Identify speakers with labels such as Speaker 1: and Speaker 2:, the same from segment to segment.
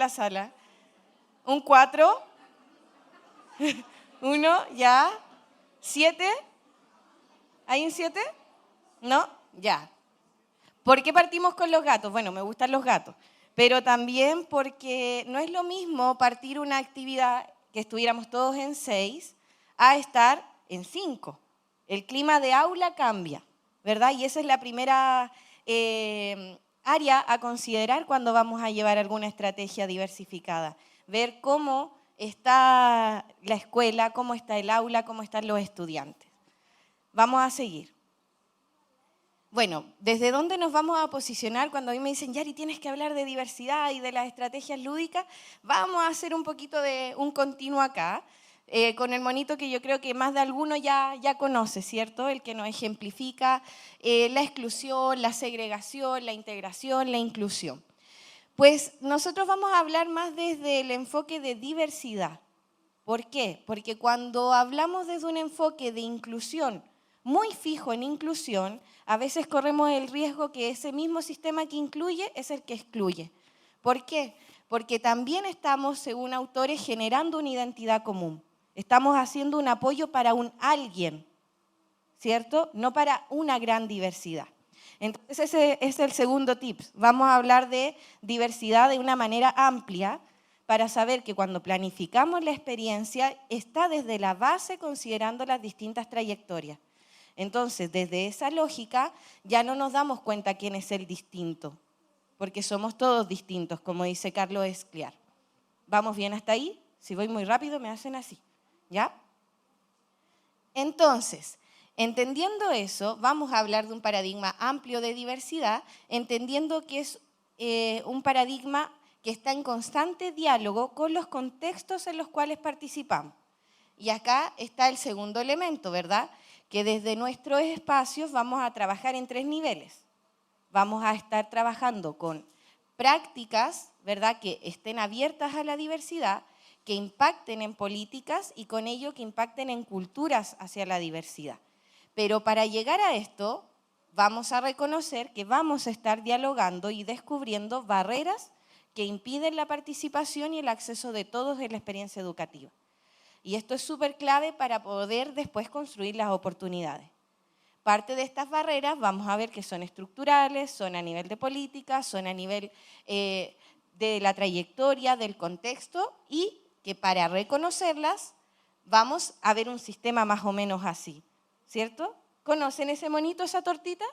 Speaker 1: la sala? ¿Un 4? ¿1? ¿Ya? ¿7? ¿Hay un 7? ¿No? Ya. ¿Por qué partimos con los gatos? Bueno, me gustan los gatos, pero también porque no es lo mismo partir una actividad que estuviéramos todos en 6 a estar en 5. El clima de aula cambia, ¿verdad? Y esa es la primera área a considerar cuando vamos a llevar alguna estrategia diversificada. Ver cómo está la escuela, cómo está el aula, cómo están los estudiantes. Vamos a seguir. Bueno, ¿desde dónde nos vamos a posicionar cuando a mí me dicen, Yari, tienes que hablar de diversidad y de las estrategias lúdicas? Vamos a hacer un poquito de un continuo acá, con el monito que yo creo que más de alguno ya conoce, ¿cierto? El que nos ejemplifica la exclusión, la segregación, la integración, la inclusión. Pues nosotros vamos a hablar más desde el enfoque de diversidad. ¿Por qué? Porque cuando hablamos desde un enfoque de inclusión, muy fijo en inclusión, a veces corremos el riesgo que ese mismo sistema que incluye es el que excluye. ¿Por qué? Porque también estamos, según autores, generando una identidad común. Estamos haciendo un apoyo para un alguien, ¿cierto? No para una gran diversidad. Entonces ese es el segundo tip. Vamos a hablar de diversidad de una manera amplia para saber que cuando planificamos la experiencia está desde la base considerando las distintas trayectorias. Entonces, desde esa lógica, ya no nos damos cuenta quién es el distinto, porque somos todos distintos, como dice Carlos Escliar. ¿Vamos bien hasta ahí? Si voy muy rápido, me hacen así, ¿ya? Entonces, entendiendo eso, vamos a hablar de un paradigma amplio de diversidad, entendiendo que es un paradigma que está en constante diálogo con los contextos en los cuales participamos. Y acá está el segundo elemento, ¿verdad? Que desde nuestros espacios vamos a trabajar en 3 niveles. Vamos a estar trabajando con prácticas, ¿verdad?, que estén abiertas a la diversidad, que impacten en políticas y con ello que impacten en culturas hacia la diversidad. Pero para llegar a esto, vamos a reconocer que vamos a estar dialogando y descubriendo barreras que impiden la participación y el acceso de todos en la experiencia educativa. Y esto es súper clave para poder después construir las oportunidades. Parte de estas barreras vamos a ver que son estructurales, son a nivel de política, son a nivel de la trayectoria, del contexto y que para reconocerlas vamos a ver un sistema más o menos así, ¿cierto? ¿Conocen ese monito, esa tortita?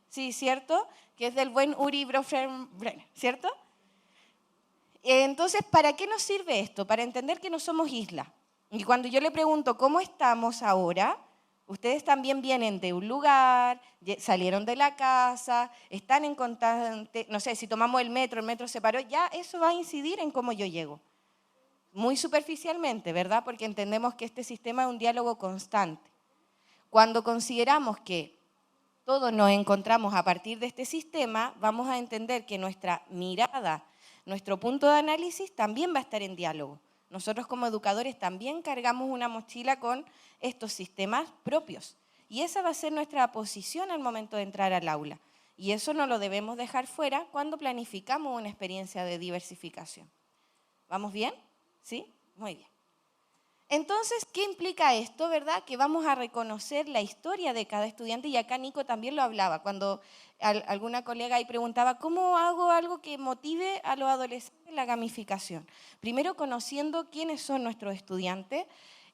Speaker 1: Sí, ¿cierto? Que es del buen Uri Brenner, ¿cierto? Entonces, ¿para qué nos sirve esto? Para entender que no somos isla. Y cuando yo le pregunto cómo estamos ahora, ustedes también vienen de un lugar, salieron de la casa, están en constante, no sé, si tomamos el metro se paró, ya eso va a incidir en cómo yo llego. Muy superficialmente, ¿verdad? Porque entendemos que este sistema es un diálogo constante. Cuando consideramos que todos nos encontramos a partir de este sistema, vamos a entender que nuestra mirada, nuestro punto de análisis también va a estar en diálogo. Nosotros como educadores también cargamos una mochila con estos sistemas propios. Y esa va a ser nuestra posición al momento de entrar al aula. Y eso no lo debemos dejar fuera cuando planificamos una experiencia de diversificación. ¿Vamos bien? ¿Sí? Muy bien. Entonces, ¿qué implica esto, verdad? Que vamos a reconocer la historia de cada estudiante, y acá Nico también lo hablaba, cuando alguna colega ahí preguntaba, ¿cómo hago algo que motive a los adolescentes en la gamificación? Primero, conociendo quiénes son nuestros estudiantes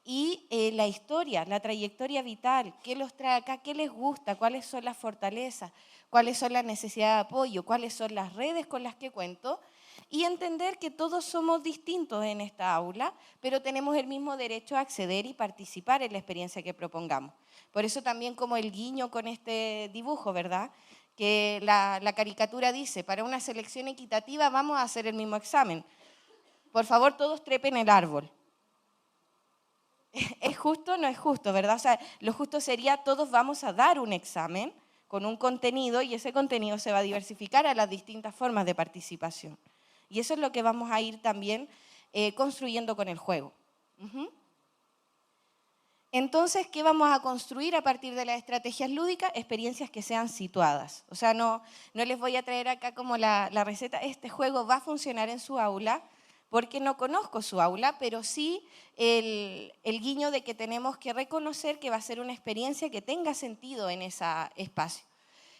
Speaker 1: y la historia, la trayectoria vital, qué los trae acá, qué les gusta, cuáles son las fortalezas, cuáles son las necesidades de apoyo, cuáles son las redes con las que cuento, y entender que todos somos distintos en esta aula, pero tenemos el mismo derecho a acceder y participar en la experiencia que propongamos. Por eso también como el guiño con este dibujo, ¿verdad? Que la caricatura dice, para una selección equitativa vamos a hacer el mismo examen. Por favor, todos trepen el árbol. ¿Es justo? No es justo, ¿verdad? O sea, lo justo sería todos vamos a dar un examen con un contenido y ese contenido se va a diversificar a las distintas formas de participación. Y eso es lo que vamos a ir también construyendo con el juego. Entonces, ¿qué vamos a construir a partir de las estrategias lúdicas? Experiencias que sean situadas. O sea, no les voy a traer acá como la receta, este juego va a funcionar en su aula, porque no conozco su aula, pero sí el guiño de que tenemos que reconocer que va a ser una experiencia que tenga sentido en ese espacio.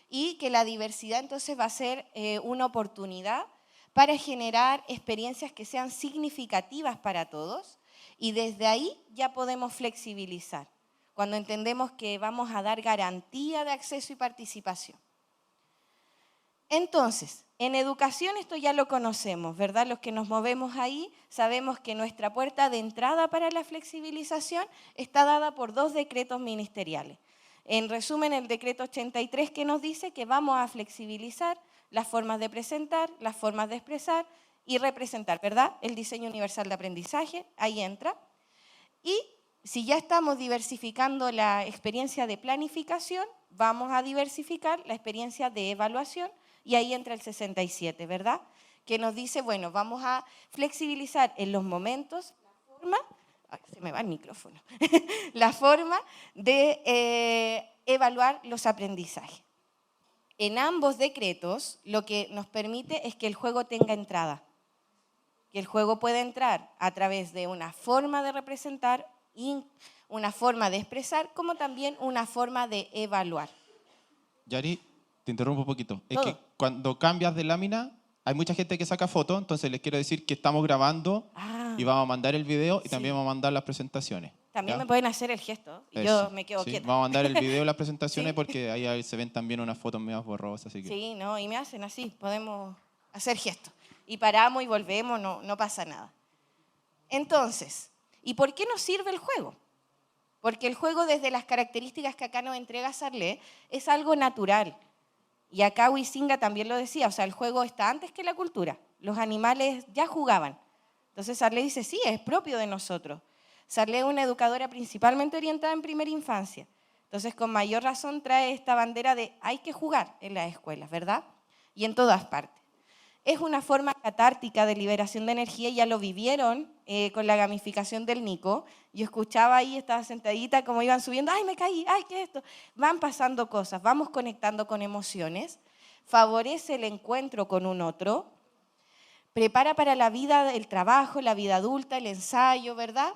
Speaker 1: Y que la diversidad entonces va a ser una oportunidad para generar experiencias que sean significativas para todos, y desde ahí ya podemos flexibilizar, cuando entendemos que vamos a dar garantía de acceso y participación. Entonces, en educación esto ya lo conocemos, ¿verdad? Los que nos movemos ahí sabemos que nuestra puerta de entrada para la flexibilización está dada por 2 decretos ministeriales. En resumen, el decreto 83 que nos dice que vamos a flexibilizar las formas de presentar, las formas de expresar y representar, ¿verdad? El diseño universal de aprendizaje, ahí entra. Y si ya estamos diversificando la experiencia de planificación, vamos a diversificar la experiencia de evaluación, y ahí entra el 67, ¿verdad? Que nos dice, bueno, vamos a flexibilizar en los momentos la forma, ay, se me va el micrófono, la forma de evaluar los aprendizajes. En ambos decretos lo que nos permite es que el juego tenga entrada, que el juego pueda entrar a través de una forma de representar, una forma de expresar, como también una forma de evaluar.
Speaker 2: Yari, te interrumpo un poquito. Es
Speaker 1: Todo.
Speaker 2: que cuando cambias de lámina, hay mucha gente que saca fotos, entonces les quiero decir que estamos grabando y vamos a mandar el video y también vamos a mandar las presentaciones.
Speaker 1: También
Speaker 2: ¿ya?
Speaker 1: me pueden hacer el gesto y
Speaker 2: Eso,
Speaker 1: yo me quedo
Speaker 2: sí.
Speaker 1: quieta.
Speaker 2: Vamos a mandar el video y las presentaciones
Speaker 1: Sí.
Speaker 2: porque ahí se ven también unas fotos medio borrosas. Así que...
Speaker 1: Sí, no, y me hacen así, podemos hacer gestos. Y paramos y volvemos, no pasa nada. Entonces, ¿y por qué nos sirve el juego? Porque el juego, desde las características que acá nos entrega Sarlé, es algo natural. Y acá Huizinga también lo decía, o sea, el juego está antes que la cultura. Los animales ya jugaban. Entonces Sarlé dice, sí, es propio de nosotros. Sarlé es una educadora principalmente orientada en primera infancia. Entonces, con mayor razón trae esta bandera de hay que jugar en las escuelas, ¿verdad? Y en todas partes. Es una forma catártica de liberación de energía, ya lo vivieron con la gamificación del Nico. Yo escuchaba ahí, estaba sentadita, como iban subiendo, ¡ay, me caí! ¡Ay, qué es esto! Van pasando cosas, vamos conectando con emociones, favorece el encuentro con un otro, prepara para la vida, el trabajo, la vida adulta, el ensayo, ¿verdad?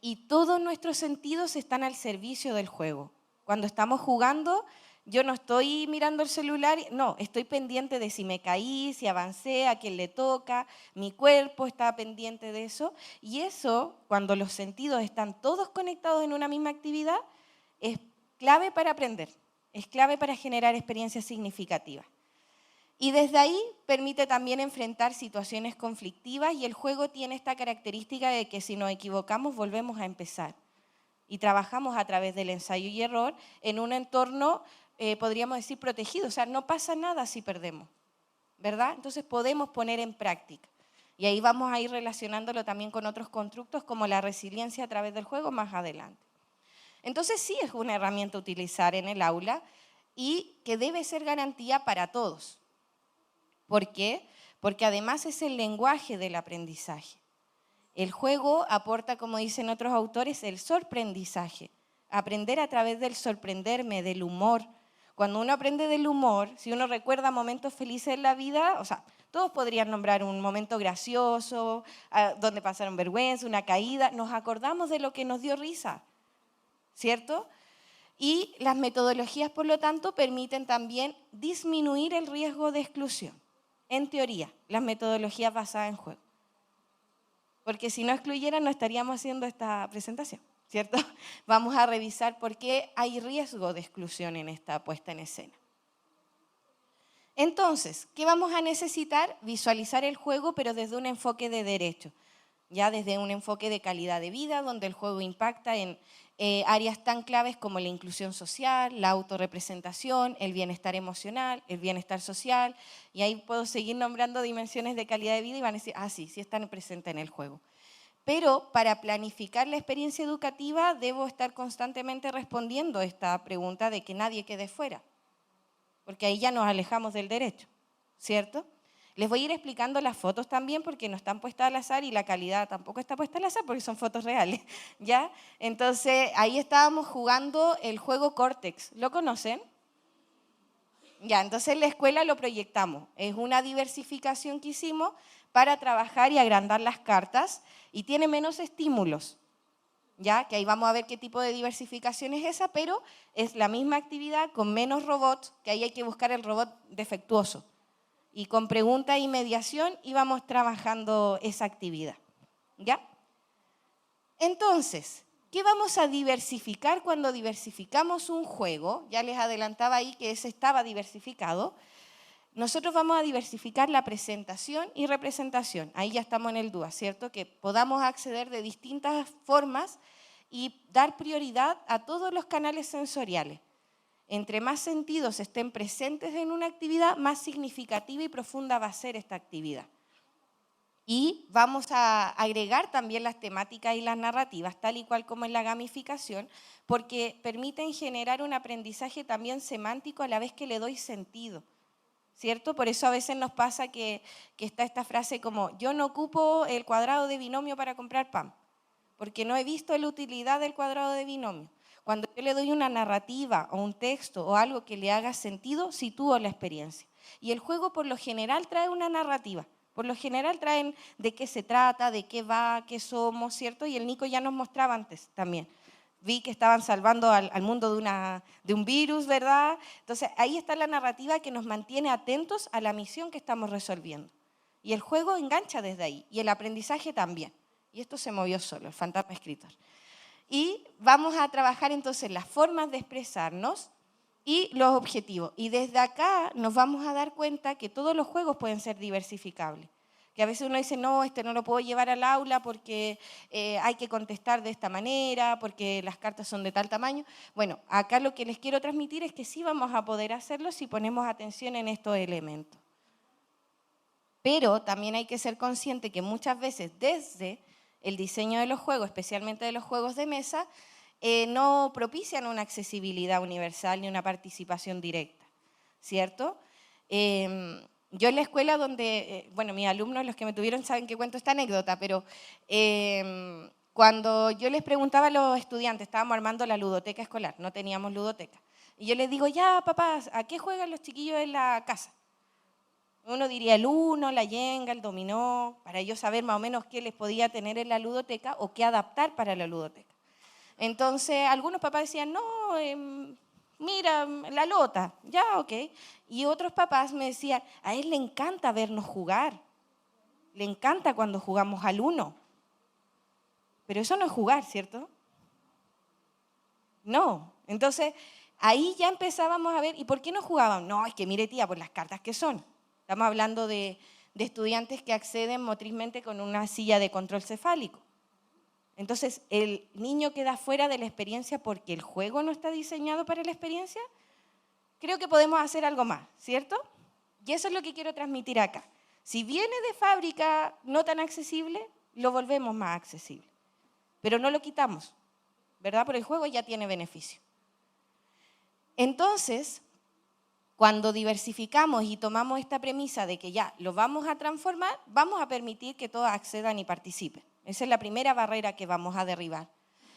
Speaker 1: Y todos nuestros sentidos están al servicio del juego. Cuando estamos jugando, yo no estoy mirando el celular, no, estoy pendiente de si me caí, si avancé, a quién le toca, mi cuerpo está pendiente de eso. Y eso, cuando los sentidos están todos conectados en una misma actividad, es clave para aprender, es clave para generar experiencias significativas. Y desde ahí permite también enfrentar situaciones conflictivas, y el juego tiene esta característica de que si nos equivocamos volvemos a empezar. Y trabajamos a través del ensayo y error en un entorno, podríamos decir, protegido. O sea, no pasa nada si perdemos, ¿verdad? Entonces podemos poner en práctica. Y ahí vamos a ir relacionándolo también con otros constructos como la resiliencia a través del juego más adelante. Entonces sí es una herramienta a utilizar en el aula y que debe ser garantía para todos. ¿Por qué? Porque además es el lenguaje del aprendizaje. El juego aporta, como dicen otros autores, el sorprendizaje. Aprender a través del sorprenderme, del humor. Cuando uno aprende del humor, si uno recuerda momentos felices en la vida, o sea, todos podrían nombrar un momento gracioso, donde pasaron vergüenza, una caída, nos acordamos de lo que nos dio risa, ¿cierto? Y las metodologías, por lo tanto, permiten también disminuir el riesgo de exclusión. En teoría, las metodologías basadas en juego. Porque si no excluyeran, no estaríamos haciendo esta presentación, ¿cierto? Vamos a revisar por qué hay riesgo de exclusión en esta puesta en escena. Entonces, ¿qué vamos a necesitar? Visualizar el juego, pero desde un enfoque de derecho, ya desde un enfoque de calidad de vida, donde el juego impacta en áreas tan claves como la inclusión social, la autorrepresentación, el bienestar emocional, el bienestar social, y ahí puedo seguir nombrando dimensiones de calidad de vida y van a decir, sí están presentes en el juego. Pero para planificar la experiencia educativa debo estar constantemente respondiendo esta pregunta de que nadie quede fuera, porque ahí ya nos alejamos del derecho, ¿cierto? Les voy a ir explicando las fotos también porque no están puestas al azar y la calidad tampoco está puesta al azar porque son fotos reales, ¿ya? Entonces, ahí estábamos jugando el juego Cortex. ¿Lo conocen? Ya, entonces en la escuela lo proyectamos. Es una diversificación que hicimos para trabajar y agrandar las cartas y tiene menos estímulos, ¿ya? Que ahí vamos a ver qué tipo de diversificación es esa, pero es la misma actividad con menos robots, que ahí hay que buscar el robot defectuoso. Y con pregunta y mediación íbamos trabajando esa actividad, ¿ya? Entonces, ¿qué vamos a diversificar cuando diversificamos un juego? Ya les adelantaba ahí que ese estaba diversificado. Nosotros vamos a diversificar la presentación y representación. Ahí ya estamos en el DUA, ¿cierto? Que podamos acceder de distintas formas y dar prioridad a todos los canales sensoriales. Entre más sentidos estén presentes en una actividad, más significativa y profunda va a ser esta actividad. Y vamos a agregar también las temáticas y las narrativas, tal y cual como en la gamificación, porque permiten generar un aprendizaje también semántico a la vez que le doy sentido, ¿cierto? Por eso a veces nos pasa que está esta frase como, yo no ocupo el cuadrado de binomio para comprar pan, porque no he visto la utilidad del cuadrado de binomio. Cuando yo le doy una narrativa o un texto o algo que le haga sentido, sitúo la experiencia. Y el juego por lo general trae una narrativa. Por lo general traen de qué se trata, de qué va, qué somos, ¿cierto? Y el Nico ya nos mostraba antes también. Vi que estaban salvando al mundo de un virus, ¿verdad? Entonces ahí está la narrativa que nos mantiene atentos a la misión que estamos resolviendo. Y el juego engancha desde ahí, y el aprendizaje también. Y esto se movió solo, el fantasma escritor. Y vamos a trabajar entonces las formas de expresarnos y los objetivos. Y desde acá nos vamos a dar cuenta que todos los juegos pueden ser diversificables. Que a veces uno dice, no, este no lo puedo llevar al aula porque hay que contestar de esta manera, porque las cartas son de tal tamaño. Bueno, acá lo que les quiero transmitir es que sí vamos a poder hacerlo si ponemos atención en estos elementos. Pero también hay que ser consciente que muchas veces desde el diseño de los juegos, especialmente de los juegos de mesa, no propician una accesibilidad universal ni una participación directa, ¿cierto? Yo en la escuela donde, bueno, mis alumnos, los que me tuvieron, saben que cuento esta anécdota, pero cuando yo les preguntaba a los estudiantes, estábamos armando la ludoteca escolar, no teníamos ludoteca, y yo les digo, ya papás, ¿a qué juegan los chiquillos en la casa? Uno diría el uno, la yenga, el dominó, para yo saber más o menos qué les podía tener en la ludoteca o qué adaptar para la ludoteca. Entonces, algunos papás decían, no, mira, la lota, ya, ok. Y otros papás me decían, a él le encanta vernos jugar, le encanta cuando jugamos al uno. Pero eso no es jugar, ¿cierto? No. Entonces, ahí ya empezábamos a ver, ¿y por qué no jugaban? No, es que mire tía, por las cartas que son. Estamos hablando de estudiantes que acceden motrizmente con una silla de control cefálico. Entonces, ¿el niño queda fuera de la experiencia porque el juego no está diseñado para la experiencia? Creo que podemos hacer algo más, ¿cierto? Y eso es lo que quiero transmitir acá. Si viene de fábrica no tan accesible, lo volvemos más accesible. Pero no lo quitamos, ¿verdad? Porque el juego ya tiene beneficio. Entonces, cuando diversificamos y tomamos esta premisa de que ya lo vamos a transformar, vamos a permitir que todos accedan y participen. Esa es la primera barrera que vamos a derribar.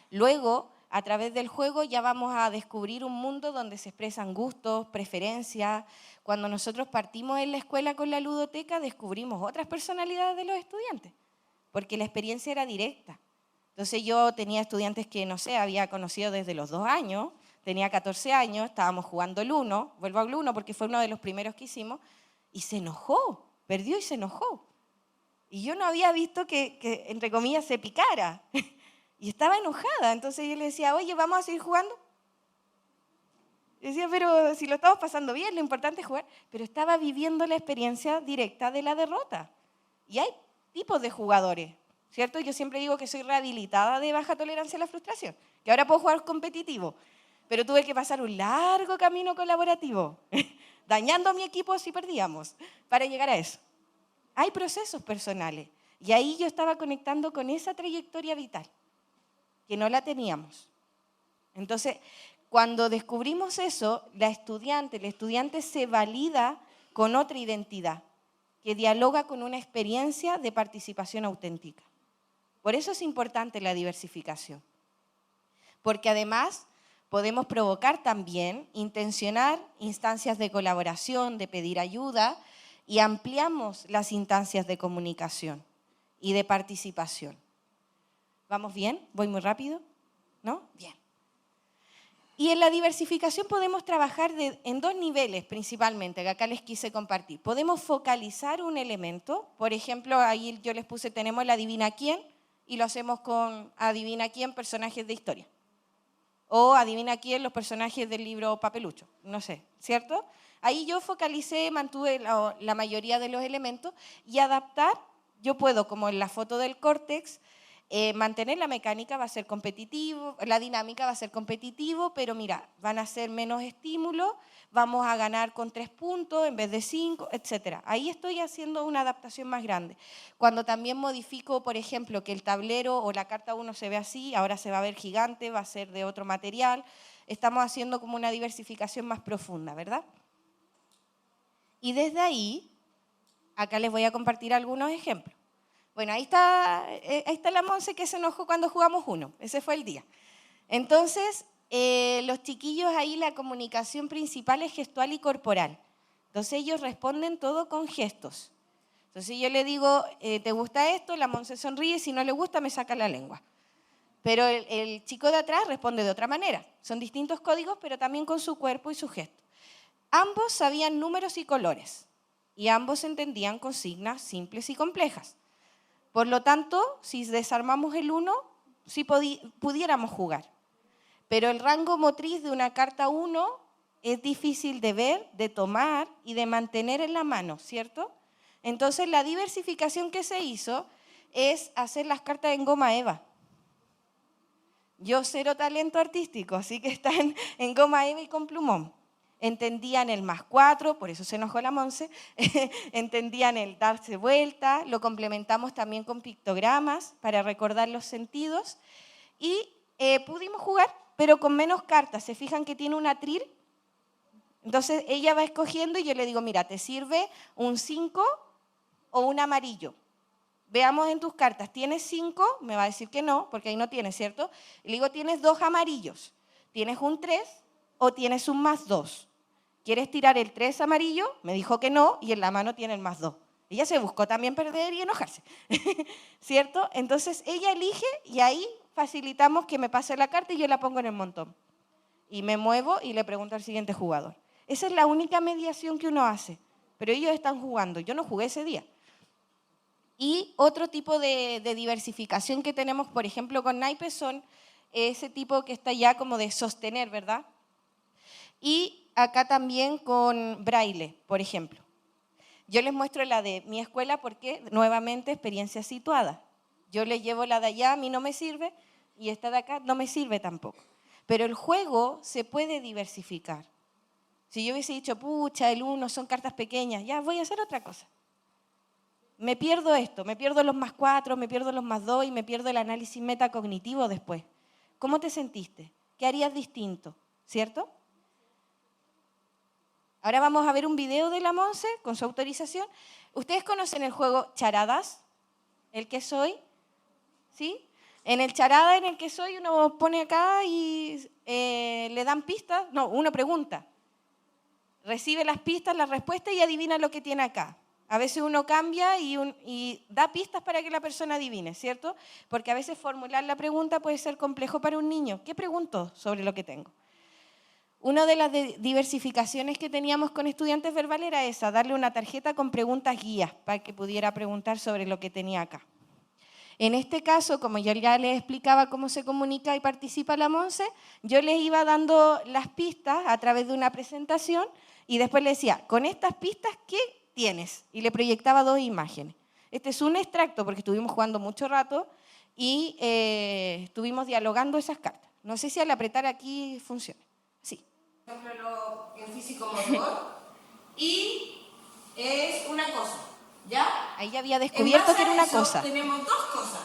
Speaker 1: Luego, a través del juego ya vamos a descubrir un mundo donde se expresan gustos, preferencias. Cuando nosotros partimos en la escuela con la ludoteca, descubrimos otras personalidades de los estudiantes, porque la experiencia era directa. Entonces yo tenía estudiantes que, no sé, había conocido desde los 2 años, tenía 14 años, estábamos jugando el uno, vuelvo al uno porque fue uno de los primeros que hicimos, y se enojó, perdió y se enojó. Y yo no había visto que entre comillas, se picara. Y estaba enojada. Entonces yo le decía, oye, ¿vamos a seguir jugando? Y decía, pero si lo estamos pasando bien, lo importante es jugar. Pero estaba viviendo la experiencia directa de la derrota. Y hay tipos de jugadores, ¿cierto? Yo siempre digo que soy rehabilitada de baja tolerancia a la frustración, que ahora puedo jugar competitivo. Pero tuve que pasar un largo camino colaborativo, dañando a mi equipo si perdíamos, para llegar a eso. Hay procesos personales. Y ahí yo estaba conectando con esa trayectoria vital, que no la teníamos. Entonces, cuando descubrimos eso, el estudiante se valida con otra identidad, que dialoga con una experiencia de participación auténtica. Por eso es importante la diversificación. Porque además podemos provocar también, intencionar instancias de colaboración, de pedir ayuda, y ampliamos las instancias de comunicación y de participación. ¿Vamos bien? ¿Voy muy rápido? ¿No? Bien. Y en la diversificación podemos trabajar en dos niveles principalmente, que acá les quise compartir. Podemos focalizar un elemento, por ejemplo, ahí yo les puse, tenemos el adivina quién, y lo hacemos con adivina quién, personajes de historia. O adivina quién, los personajes del libro Papelucho, no sé, ¿cierto? Ahí yo focalicé, mantuve la mayoría de los elementos y adaptar, yo puedo, como en la foto del córtex, mantener la mecánica, va a ser competitivo, la dinámica va a ser competitivo, pero mira, van a ser menos estímulos, vamos a ganar con 3 puntos en vez de 5, etc. Ahí estoy haciendo una adaptación más grande. Cuando también modifico, por ejemplo, que el tablero o la carta 1 se ve así, ahora se va a ver gigante, va a ser de otro material, estamos haciendo como una diversificación más profunda, ¿verdad? Y desde ahí, acá les voy a compartir algunos ejemplos. Bueno, ahí está la Monse que se enojó cuando jugamos uno. Ese fue el día. Entonces, los chiquillos ahí la comunicación principal es gestual y corporal. Entonces ellos responden todo con gestos. Entonces yo le digo, ¿te gusta esto? La Monse sonríe, si no le gusta me saca la lengua. Pero el chico de atrás responde de otra manera. Son distintos códigos, pero también con su cuerpo y su gesto. Ambos sabían números y colores. Y ambos entendían consignas simples y complejas. Por lo tanto, si desarmamos el 1, sí pudiéramos jugar. Pero el rango motriz de una carta 1 es difícil de ver, de tomar y de mantener en la mano, ¿cierto? Entonces, la diversificación que se hizo es hacer las cartas en goma eva. Yo cero talento artístico, así que están en goma eva y con plumón. Entendían el +4, por eso se enojó la Monse, entendían el darse vuelta, lo complementamos también con pictogramas para recordar los sentidos y pudimos jugar, pero con menos cartas. ¿Se fijan que tiene un atril? Entonces ella va escogiendo y yo le digo, mira, ¿te sirve un 5 o un amarillo? Veamos en tus cartas, ¿tienes 5? Me va a decir que no, porque ahí no tienes, ¿cierto? Y le digo, tienes 2 amarillos, ¿tienes un 3 o tienes un +2? ¿Quieres tirar el 3 amarillo? Me dijo que no y en la mano tiene el +2. Ella se buscó también perder y enojarse, ¿cierto? Entonces ella elige y ahí facilitamos que me pase la carta y yo la pongo en el montón. Y me muevo y le pregunto al siguiente jugador. Esa es la única mediación que uno hace, pero ellos están jugando. Yo no jugué ese día. Y otro tipo de diversificación que tenemos, por ejemplo, con naipes son ese tipo que está ya como de sostener, ¿verdad? Y acá también con braille, por ejemplo. Yo les muestro la de mi escuela porque, nuevamente, experiencia situada. Yo les llevo la de allá, a mí no me sirve, y esta de acá no me sirve tampoco. Pero el juego se puede diversificar. Si yo hubiese dicho, pucha, el 1 son cartas pequeñas, ya voy a hacer otra cosa. Me pierdo esto, me pierdo los +4, me pierdo los +2 y me pierdo el análisis metacognitivo después. ¿Cómo te sentiste? ¿Qué harías distinto? ¿Cierto? Ahora vamos a ver un video de la Monse con su autorización. ¿Ustedes conocen el juego Charadas? ¿El que soy? ¿Sí? En el charada, en el que soy, uno pone acá y le dan pistas. No, uno pregunta. Recibe las pistas, las respuestas y adivina lo que tiene acá. A veces uno cambia y da pistas para que la persona adivine, ¿cierto? Porque a veces formular la pregunta puede ser complejo para un niño. ¿Qué pregunto sobre lo que tengo? Una de las diversificaciones que teníamos con estudiantes verbales era esa, darle una tarjeta con preguntas guías para que pudiera preguntar sobre lo que tenía acá. En este caso, como yo ya les explicaba cómo se comunica y participa la Monse, yo les iba dando las pistas a través de una presentación y después le decía, con estas pistas, ¿qué tienes? Y le proyectaba 2 imágenes. Este es un extracto porque estuvimos jugando mucho rato y estuvimos dialogando esas cartas. No sé si al apretar aquí funciona. Sí. Por ejemplo, el físico motor y es una cosa. ¿Ya? Ahí ya había descubierto que era una cosa. Tenemos 2 cosas.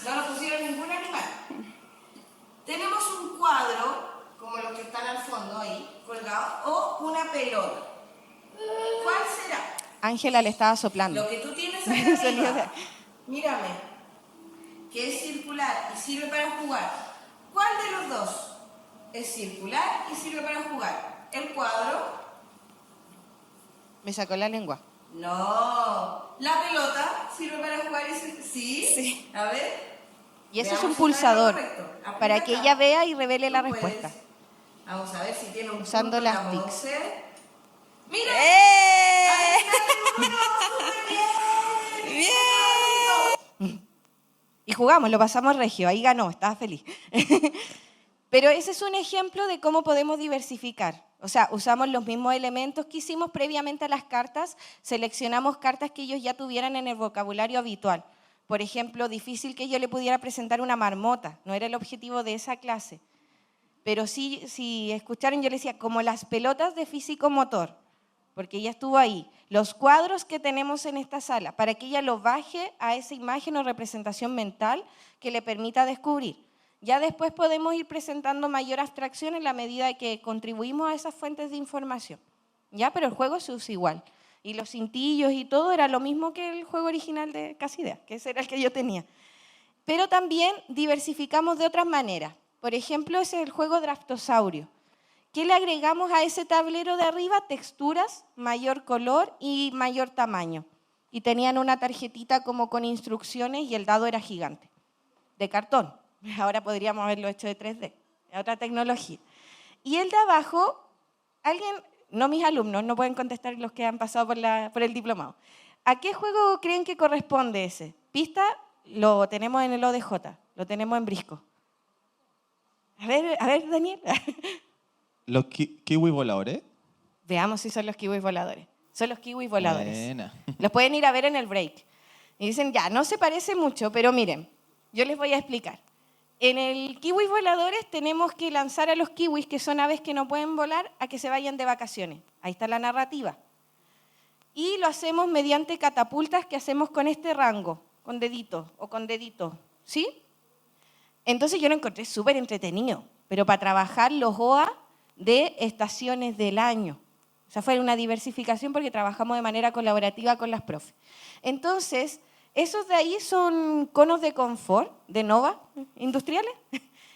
Speaker 1: No nos pusieron ningún animal. Tenemos un cuadro, como los que están al fondo ahí, colgado, o una pelota. ¿Cuál será? Ángela le estaba soplando.
Speaker 3: Lo que tú tienes acá arriba, mírame, que es circular y sirve para jugar. ¿Cuál de los dos es circular y sirve para jugar? ¿El cuadro?
Speaker 1: Me sacó la lengua.
Speaker 3: No. ¿La pelota sirve para jugar? ¿Sí?
Speaker 1: Sí.
Speaker 3: A ver.
Speaker 1: Y eso es
Speaker 3: Veamos
Speaker 1: un
Speaker 3: si está
Speaker 1: pulsador,
Speaker 3: correcto. Apunta
Speaker 1: para que
Speaker 3: acá.
Speaker 1: ella vea y revele
Speaker 3: Tú
Speaker 1: la
Speaker 3: puedes.
Speaker 1: respuesta.
Speaker 3: Vamos a ver si tiene un
Speaker 1: Usando
Speaker 3: punto,
Speaker 1: las
Speaker 3: la vamos a
Speaker 1: TICs.
Speaker 3: hacer. ¡Mira!
Speaker 1: ¡Eh!
Speaker 3: ¡Ahí está el número! ¡Súper bien!
Speaker 1: ¡Bien! Y jugamos, lo pasamos regio, ahí ganó, estaba feliz. Pero ese es un ejemplo de cómo podemos diversificar. O sea, usamos los mismos elementos que hicimos previamente a las cartas, seleccionamos cartas que ellos ya tuvieran en el vocabulario habitual. Por ejemplo, difícil que yo le pudiera presentar una marmota, no era el objetivo de esa clase. Pero sí, si escucharon, yo le decía, como las pelotas de físico-motor, porque ella estuvo ahí. Los cuadros que tenemos en esta sala, para que ella lo baje a esa imagen o representación mental que le permita descubrir. Ya después podemos ir presentando mayor abstracción en la medida que contribuimos a esas fuentes de información. ¿Ya? Pero el juego se usa igual. Y los cintillos y todo era lo mismo que el juego original de Casidea, que ese era el que yo tenía. Pero también diversificamos de otras maneras. Por ejemplo, ese es el juego Draftosaurio. ¿Qué le agregamos a ese tablero de arriba? Texturas, mayor color y mayor tamaño. Y tenían una tarjetita como con instrucciones y el dado era gigante, de cartón. Ahora podríamos haberlo hecho de 3D, otra tecnología. Y el de abajo, alguien, no mis alumnos, no pueden contestar los que han pasado por el diplomado. ¿A qué juego creen que corresponde ese? Pista, lo tenemos en el ODJ, lo tenemos en Brisco. A ver, Daniel.
Speaker 2: ¿Los kiwi voladores?
Speaker 1: Veamos si son los kiwis voladores. Son los kiwis voladores.
Speaker 2: Buena.
Speaker 1: Los pueden ir a ver en el break. Y dicen, ya, no se parece mucho, pero miren, yo les voy a explicar. En el kiwi voladores tenemos que lanzar a los kiwis, que son aves que no pueden volar, a que se vayan de vacaciones. Ahí está la narrativa. Y lo hacemos mediante catapultas que hacemos con este rango, con dedito o con dedito, ¿sí? Entonces yo lo encontré súper entretenido, pero para trabajar los OA de estaciones del año. O sea, fue una diversificación porque trabajamos de manera colaborativa con las profes. Entonces, esos de ahí son conos de confort, de Nova, industriales.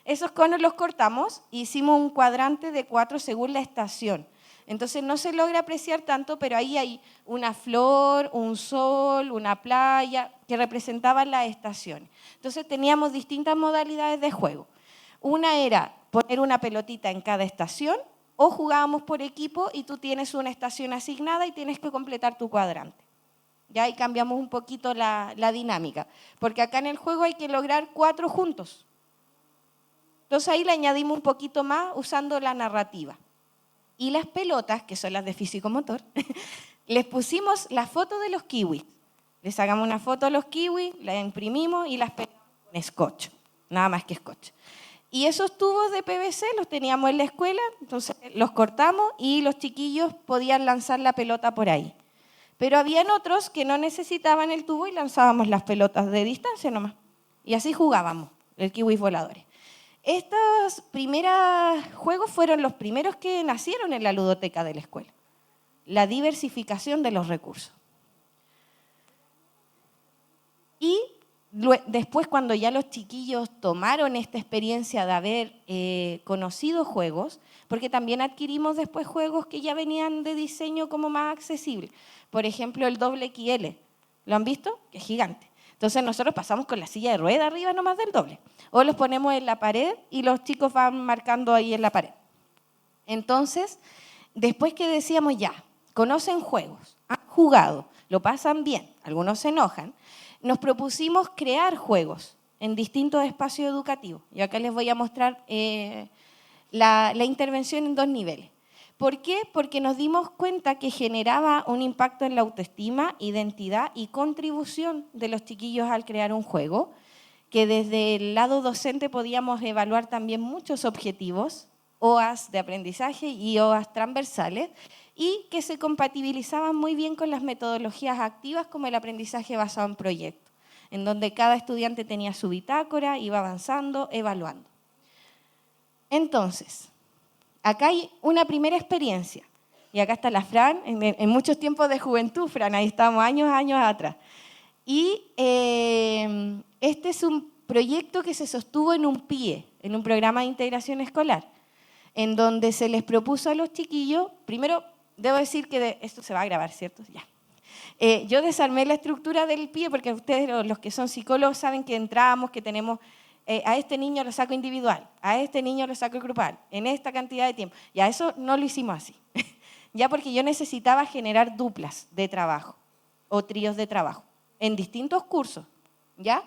Speaker 1: Esos conos los cortamos e hicimos un cuadrante de 4 según la estación. Entonces no se logra apreciar tanto, pero ahí hay una flor, un sol, una playa, que representaban las estaciones. Entonces teníamos distintas modalidades de juego. Una era poner una pelotita en cada estación, o jugábamos por equipo y tú tienes una estación asignada y tienes que completar tu cuadrante. Ya ahí cambiamos un poquito la dinámica, porque acá en el juego hay que lograr 4 juntos. Entonces ahí le añadimos un poquito más usando la narrativa. Y las pelotas, que son las de físico-motor, les pusimos la foto de los kiwis. Les sacamos una foto de los kiwis, la imprimimos y las pegamos con scotch, nada más que scotch. Y esos tubos de PVC los teníamos en la escuela, entonces los cortamos y los chiquillos podían lanzar la pelota por ahí. Pero habían otros que no necesitaban el tubo y lanzábamos las pelotas de distancia nomás. Y así jugábamos, el kiwis voladores. Estos primeros juegos fueron los primeros que nacieron en la ludoteca de la escuela. La diversificación de los recursos. Y después, cuando ya los chiquillos tomaron esta experiencia de haber conocido juegos, porque también adquirimos después juegos que ya venían de diseño como más accesible. Por ejemplo, el doble XL. ¿Lo han visto? Que es gigante. Entonces nosotros pasamos con la silla de rueda arriba nomás del doble. O los ponemos en la pared y los chicos van marcando ahí en la pared. Entonces, después que decíamos ya, conocen juegos, han jugado, lo pasan bien, algunos se enojan, nos propusimos crear juegos en distintos espacios educativos. Y acá les voy a mostrar la intervención en 2 niveles. ¿Por qué? Porque nos dimos cuenta que generaba un impacto en la autoestima, identidad y contribución de los chiquillos al crear un juego, que desde el lado docente podíamos evaluar también muchos objetivos, OAS de aprendizaje y OAS transversales, y que se compatibilizaban muy bien con las metodologías activas como el aprendizaje basado en proyectos, en donde cada estudiante tenía su bitácora, iba avanzando, evaluando. Entonces, acá hay una primera experiencia. Y acá está la Fran, en muchos tiempos de juventud, Fran, ahí estamos años atrás. Y este es un proyecto que se sostuvo en un PIE, en un programa de integración escolar, en donde se les propuso a los chiquillos, primero debo decir que esto se va a grabar, ¿cierto? Ya. Yo desarmé la estructura del PIE porque ustedes, los que son psicólogos, saben que entramos, que tenemos, a este niño lo saco individual, a este niño lo saco grupal, en esta cantidad de tiempo. Ya eso no lo hicimos así, ya porque yo necesitaba generar duplas de trabajo o tríos de trabajo en distintos cursos, ¿ya?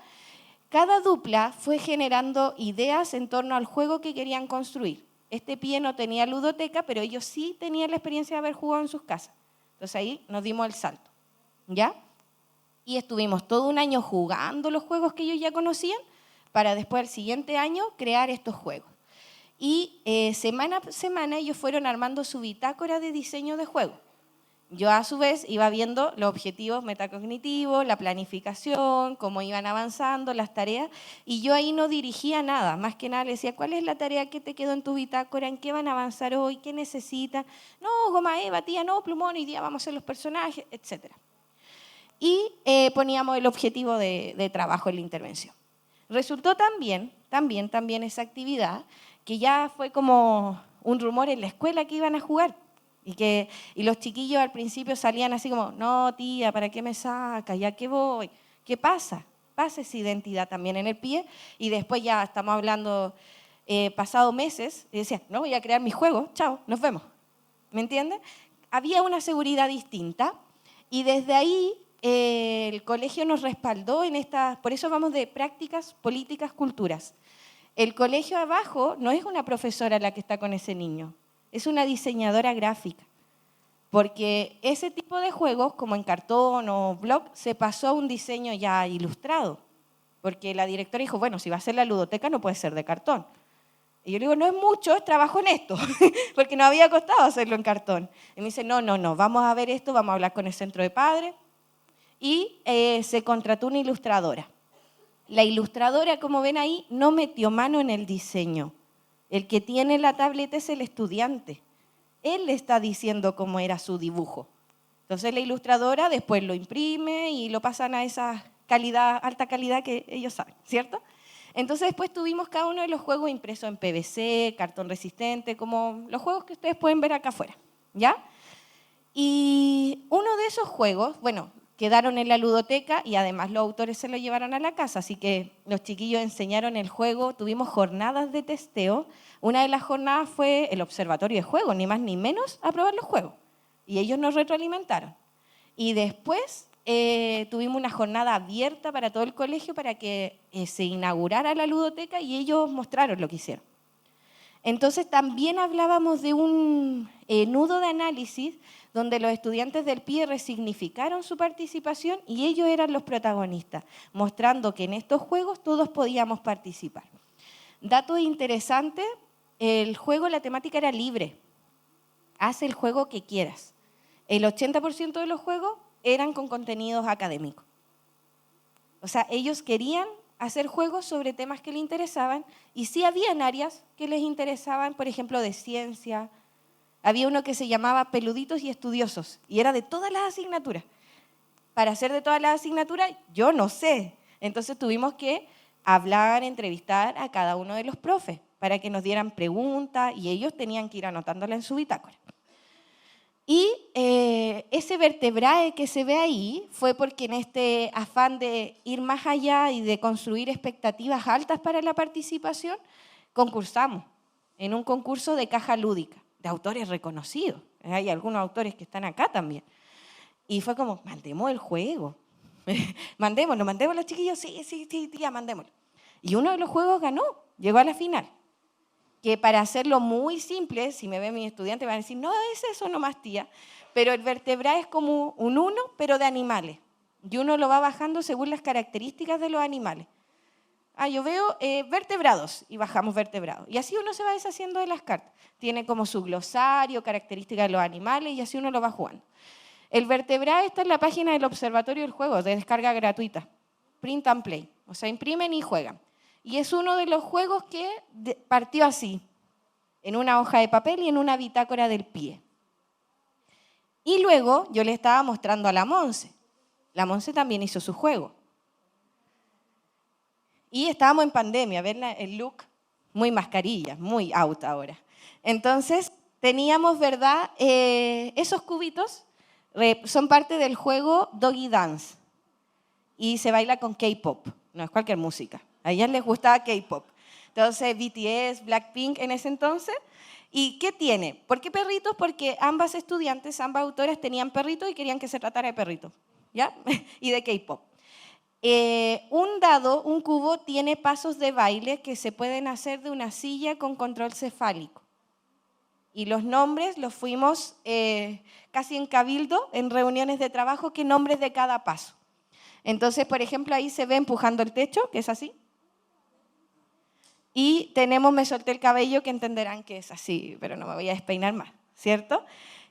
Speaker 1: Cada dupla fue generando ideas en torno al juego que querían construir. Este PIE no tenía ludoteca, pero ellos sí tenían la experiencia de haber jugado en sus casas. Entonces ahí nos dimos el salto, ¿ya? Y estuvimos todo un año jugando los juegos que ellos ya conocían para después el siguiente año crear estos juegos. Y semana a semana ellos fueron armando su bitácora de diseño de juego. Yo a su vez iba viendo los objetivos metacognitivos, la planificación, cómo iban avanzando, las tareas, y yo ahí no dirigía nada, más que nada le decía, ¿cuál es la tarea que te quedó en tu bitácora? ¿En qué van a avanzar hoy? ¿Qué necesitan? No, goma eva, tía, no, plumón, hoy día vamos a hacer los personajes, etc. Y poníamos el objetivo de trabajo en la intervención. Resultó también esa actividad que ya fue como un rumor en la escuela que iban a jugar. Y los chiquillos al principio salían así como, no, tía, ¿para qué me saca? ¿Ya qué voy? ¿Qué pasa? Pasa esa identidad también en el PIE. Y después ya estamos hablando, pasado meses, y decían, no, voy a crear mi juego, chao, nos vemos. ¿Me entienden? Había una seguridad distinta y desde ahí el colegio nos respaldó en estas, por eso vamos de prácticas, políticas, culturas. El colegio abajo no es una profesora la que está con ese niño. Es una diseñadora gráfica, porque ese tipo de juegos, como en cartón o blog, se pasó a un diseño ya ilustrado, porque la directora dijo, bueno, si va a ser la ludoteca no puede ser de cartón. Y yo le digo, no es mucho, es trabajo en esto, porque no había costado hacerlo en cartón. Y me dice, no, vamos a ver esto, vamos a hablar con el centro de padres, y se contrató una ilustradora. La ilustradora, como ven ahí, no metió mano en el diseño. El que tiene la tableta es el estudiante. Él le está diciendo cómo era su dibujo. Entonces la ilustradora después lo imprime y lo pasan a esa calidad, alta calidad que ellos saben, ¿cierto? Entonces después tuvimos cada uno de los juegos impresos en PVC, cartón resistente, como los juegos que ustedes pueden ver acá afuera, ¿ya? Y uno de esos juegos, bueno, quedaron en la ludoteca y además los autores se lo llevaron a la casa, así que los chiquillos enseñaron el juego, tuvimos jornadas de testeo. Una de las jornadas fue el observatorio de juegos, ni más ni menos a probar los juegos. Y ellos nos retroalimentaron. Y después tuvimos una jornada abierta para todo el colegio para que se inaugurara la ludoteca y ellos mostraron lo que hicieron. Entonces también hablábamos de un nudo de análisis donde los estudiantes del PIE resignificaron su participación y ellos eran los protagonistas, mostrando que en estos juegos todos podíamos participar. Dato interesante, el juego, la temática era libre. Haz el juego que quieras. El 80% de los juegos eran con contenidos académicos. O sea, ellos querían hacer juegos sobre temas que les interesaban y sí habían áreas que les interesaban, por ejemplo, de ciencia. Había uno que se llamaba Peluditos y Estudiosos y era de todas las asignaturas. Para hacer de todas las asignaturas, yo no sé. Entonces tuvimos que hablar, entrevistar a cada uno de los profes para que nos dieran preguntas y ellos tenían que ir anotándola en su bitácora. Y ese vertebrae que se ve ahí fue porque en este afán de ir más allá y de construir expectativas altas para la participación, concursamos en un concurso de caja lúdica, de autores reconocidos. Hay algunos autores que están acá también. Y fue como, mandemos el juego. Mandémoslo a los chiquillos, sí, tía, mandémoslo. Y uno de los juegos ganó, llegó a la final. Que para hacerlo muy simple, si me ven mis estudiantes van a decir, no, es eso nomás, tía. Pero el vertebrae es como un 1, pero de animales. Y uno lo va bajando según las características de los animales. Yo veo vertebrados y bajamos vertebrados. Y así uno se va deshaciendo de las cartas. Tiene como su glosario, características de los animales y así uno lo va jugando. El vertebrae está en la página del Observatorio del Juego, de descarga gratuita. Print and play. O sea, imprimen y juegan. Y es uno de los juegos que partió así, en una hoja de papel y en una bitácora del PIE. Y luego yo le estaba mostrando a la Monse. La Monse también hizo su juego. Y estábamos en pandemia, ver el look, muy mascarilla, muy out ahora. Entonces, teníamos, ¿verdad? Esos cubitos son parte del juego Doggy Dance. Y se baila con K-pop, no es cualquier música. A ellas les gustaba K-pop. Entonces, BTS, Blackpink en ese entonces. ¿Y qué tiene? ¿Por qué perritos? Porque ambas estudiantes, ambas autoras tenían perritos y querían que se tratara de perritos, ¿ya? Y de K-pop. Un dado, un cubo, tiene pasos de baile que se pueden hacer de una silla con control cefálico. Y los nombres los fuimos casi en cabildo, en reuniones de trabajo, qué nombres de cada paso. Entonces, por ejemplo, ahí se ve empujando el techo, que es así. Y tenemos me solté el cabello, que entenderán que es así, pero no me voy a despeinar más, ¿cierto?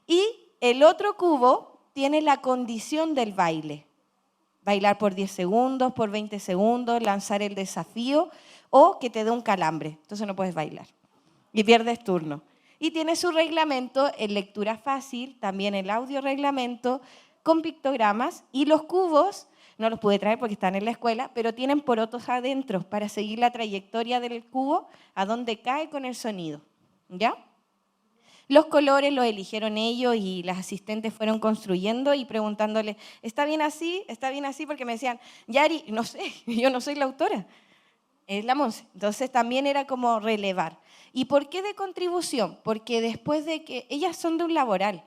Speaker 1: Y el otro cubo tiene la condición del baile. Bailar por 10 segundos, por 20 segundos, lanzar el desafío o que te dé un calambre. Entonces no puedes bailar y pierdes turno. Y tiene su reglamento en lectura fácil, también el audio reglamento con pictogramas y los cubos, no los pude traer porque están en la escuela, pero tienen porotos adentro para seguir la trayectoria del cubo a donde cae con el sonido, ¿ya? Los colores los eligieron ellos y las asistentes fueron construyendo y preguntándole, ¿está bien así? ¿Está bien así? Porque me decían, Yari, no sé, yo no soy la autora, es la Monse. Entonces también era como relevar. ¿Y por qué de contribución? Porque después de que ellas son de un laboral,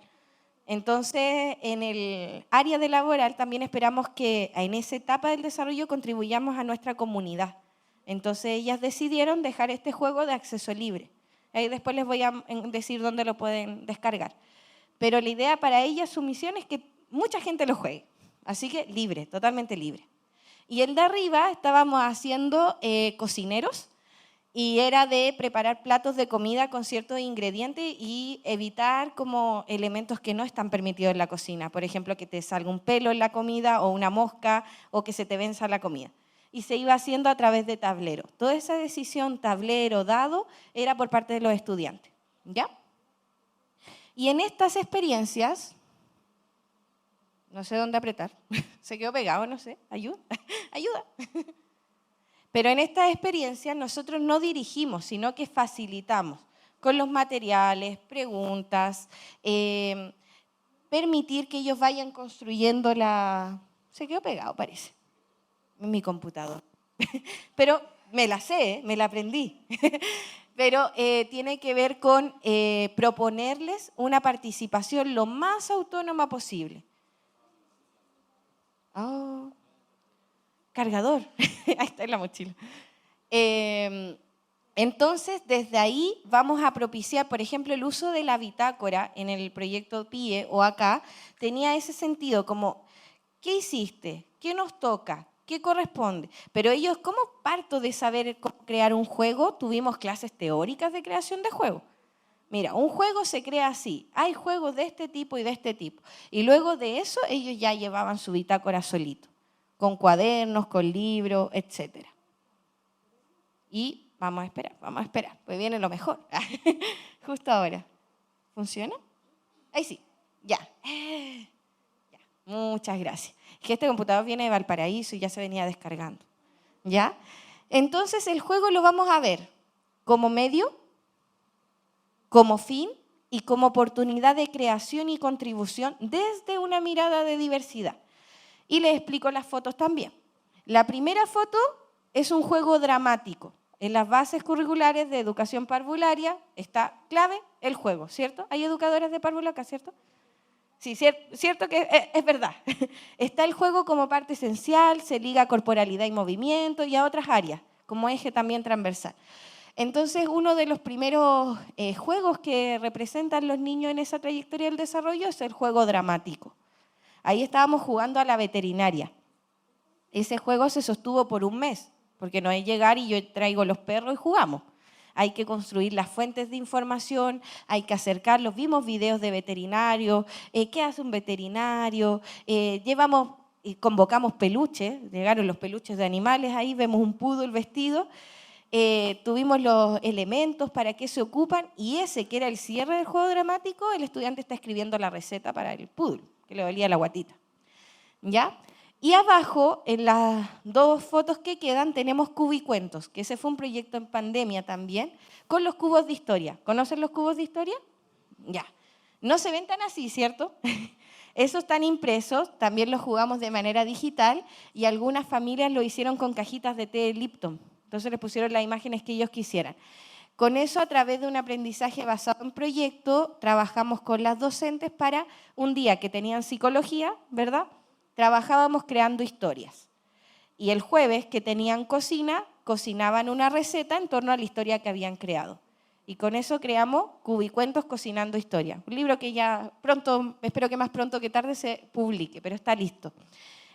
Speaker 1: entonces en el área de laboral también esperamos que en esa etapa del desarrollo contribuyamos a nuestra comunidad. Entonces ellas decidieron dejar este juego de acceso libre. Ahí después les voy a decir dónde lo pueden descargar. Pero la idea para ellas, su misión es que mucha gente lo juegue. Así que libre, totalmente libre. Y el de arriba estábamos haciendo cocineros y era de preparar platos de comida con ciertos ingredientes y evitar como elementos que no están permitidos en la cocina. Por ejemplo, que te salga un pelo en la comida o una mosca o que se te venza la comida. Y se iba haciendo a través de tablero. Toda esa decisión, tablero, dado, era por parte de los estudiantes, ¿ya? Y en estas experiencias, no sé dónde apretar, se quedó pegado, no sé, ayuda, ayuda. Pero en estas experiencias nosotros no dirigimos, sino que facilitamos con los materiales, preguntas, permitir que ellos vayan construyendo la... Se quedó pegado, parece. En mi computador. Pero me la sé, me la aprendí. Pero tiene que ver con proponerles una participación lo más autónoma posible. Oh, cargador. Ahí está en la mochila. Entonces, desde ahí vamos a propiciar, por ejemplo, el uso de la bitácora en el proyecto PIE o acá, tenía ese sentido como, ¿qué hiciste? ¿Qué nos toca? ¿Qué corresponde? Pero ellos, como parto de saber cómo crear un juego, tuvimos clases teóricas de creación de juegos. Mira, un juego se crea así, hay juegos de este tipo y de este tipo. Y luego de eso ellos ya llevaban su bitácora solito, con cuadernos, con libros, etc. Y vamos a esperar, pues viene lo mejor. Justo ahora. ¿Funciona? Ahí sí, ya. Muchas gracias. Que este computador viene de Valparaíso y ya se venía descargando. ¿Ya? Entonces el juego lo vamos a ver como medio, como fin y como oportunidad de creación y contribución desde una mirada de diversidad. Y les explico las fotos también. La primera foto es un juego dramático. En las bases curriculares de educación parvularia está clave el juego, ¿cierto? ¿Hay educadoras de parvularia acá, cierto? Sí, cierto que es verdad. Está el juego como parte esencial, se liga a corporalidad y movimiento y a otras áreas, como eje también transversal. Entonces, uno de los primeros juegos que representan los niños en esa trayectoria del desarrollo es el juego dramático. Ahí estábamos jugando a la veterinaria. Ese juego se sostuvo por un mes, porque no es llegar y yo traigo los perros y jugamos. Hay que construir las fuentes de información, hay que acercarlos. Vimos videos de veterinarios, qué hace un veterinario, convocamos peluches, llegaron los peluches de animales, ahí vemos un poodle vestido, Tuvimos los elementos, para qué se ocupan, y ese que era el cierre del juego dramático, el estudiante está escribiendo la receta para el poodle, que le dolía la guatita. ¿Ya? Y abajo, en las 2 fotos que quedan, tenemos cubicuentos, que ese fue un proyecto en pandemia también, con los cubos de historia. ¿Conocen los cubos de historia? Ya. No se ven tan así, ¿cierto? Esos están impresos, también los jugamos de manera digital y algunas familias lo hicieron con cajitas de té Lipton. Entonces les pusieron las imágenes que ellos quisieran. Con eso, a través de un aprendizaje basado en proyecto, trabajamos con las docentes para un día que tenían psicología, ¿verdad? Trabajábamos creando historias. Y el jueves que tenían cocina, cocinaban una receta en torno a la historia que habían creado. Y con eso creamos Cubicuentos Cocinando Historia. Un libro que ya pronto, espero que más pronto que tarde se publique, pero está listo.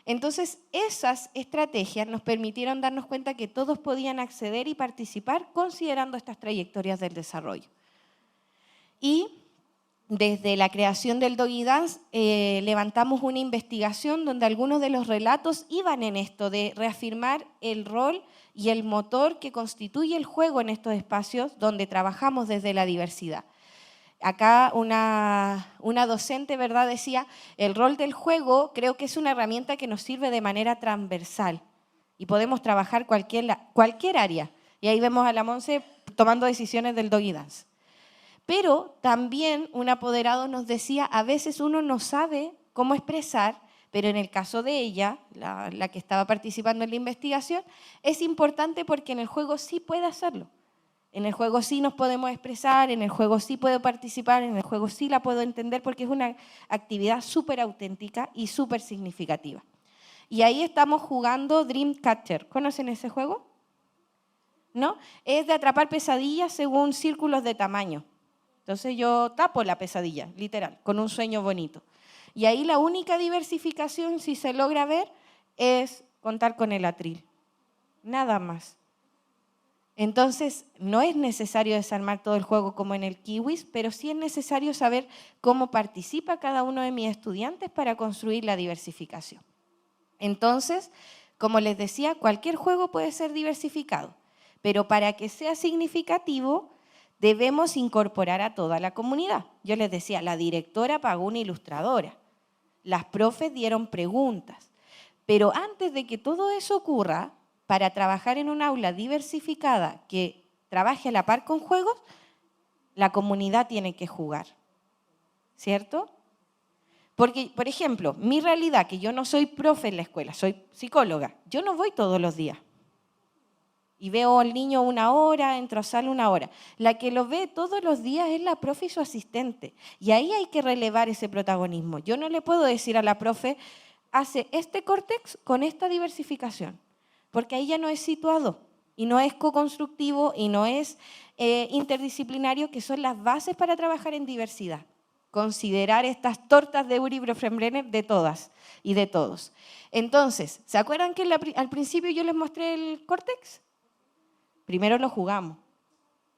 Speaker 1: Entonces, esas estrategias nos permitieron darnos cuenta que todos podían acceder y participar considerando estas trayectorias del desarrollo. Y desde la creación del Doggy Dance levantamos una investigación donde algunos de los relatos iban en esto de reafirmar el rol y el motor que constituye el juego en estos espacios donde trabajamos desde la diversidad. Acá una docente, ¿verdad?, decía, el rol del juego creo que es una herramienta que nos sirve de manera transversal y podemos trabajar cualquier área. Y ahí vemos a la Monse tomando decisiones del Doggy Dance. Pero también un apoderado nos decía, a veces uno no sabe cómo expresar, pero en el caso de ella, la que estaba participando en la investigación, es importante porque en el juego sí puede hacerlo. En el juego sí nos podemos expresar, en el juego sí puedo participar, en el juego sí la puedo entender porque es una actividad súper auténtica y súper significativa. Y ahí estamos jugando Dreamcatcher. ¿Conocen ese juego? ¿No? Es de atrapar pesadillas según círculos de tamaño. Entonces yo tapo la pesadilla, literal, con un sueño bonito. Y ahí la única diversificación, si se logra ver, es contar con el atril. Nada más. Entonces, no es necesario desarmar todo el juego como en el Kiwis, pero sí es necesario saber cómo participa cada uno de mis estudiantes para construir la diversificación. Entonces, como les decía, cualquier juego puede ser diversificado, pero para que sea significativo, debemos incorporar a toda la comunidad. Yo les decía, la directora pagó una ilustradora, las profes dieron preguntas, pero antes de que todo eso ocurra, para trabajar en un aula diversificada que trabaje a la par con juegos, la comunidad tiene que jugar, ¿cierto? Porque, por ejemplo, mi realidad, que yo no soy profe en la escuela, soy psicóloga, yo no voy todos los días. Y veo al niño 1 hora, entro a sala 1 hora. La que lo ve todos los días es la profe y su asistente. Y ahí hay que relevar ese protagonismo. Yo no le puedo decir a la profe, hace este córtex con esta diversificación. Porque ahí ya no es situado y no es co-constructivo y no es interdisciplinario, que son las bases para trabajar en diversidad. Considerar estas tortas de Uri Bronfenbrenner de todas y de todos. Entonces, ¿se acuerdan que al principio yo les mostré el córtex? Primero lo jugamos.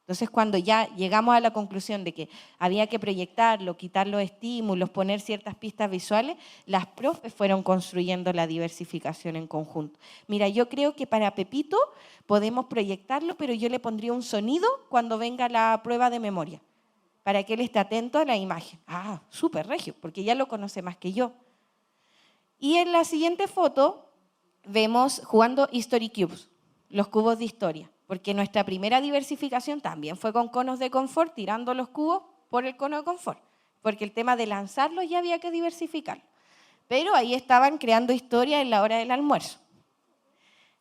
Speaker 1: Entonces, cuando ya llegamos a la conclusión de que había que proyectarlo, quitar los estímulos, poner ciertas pistas visuales, las profes fueron construyendo la diversificación en conjunto. Mira, yo creo que para Pepito podemos proyectarlo, pero yo le pondría un sonido cuando venga la prueba de memoria, para que él esté atento a la imagen. Ah, súper regio, porque ya lo conoce más que yo. Y en la siguiente foto vemos jugando History Cubes, los cubos de historia. Porque nuestra primera diversificación también fue con conos de confort, tirando los cubos por el cono de confort, porque el tema de lanzarlos ya había que diversificar. Pero ahí estaban creando historia en la hora del almuerzo.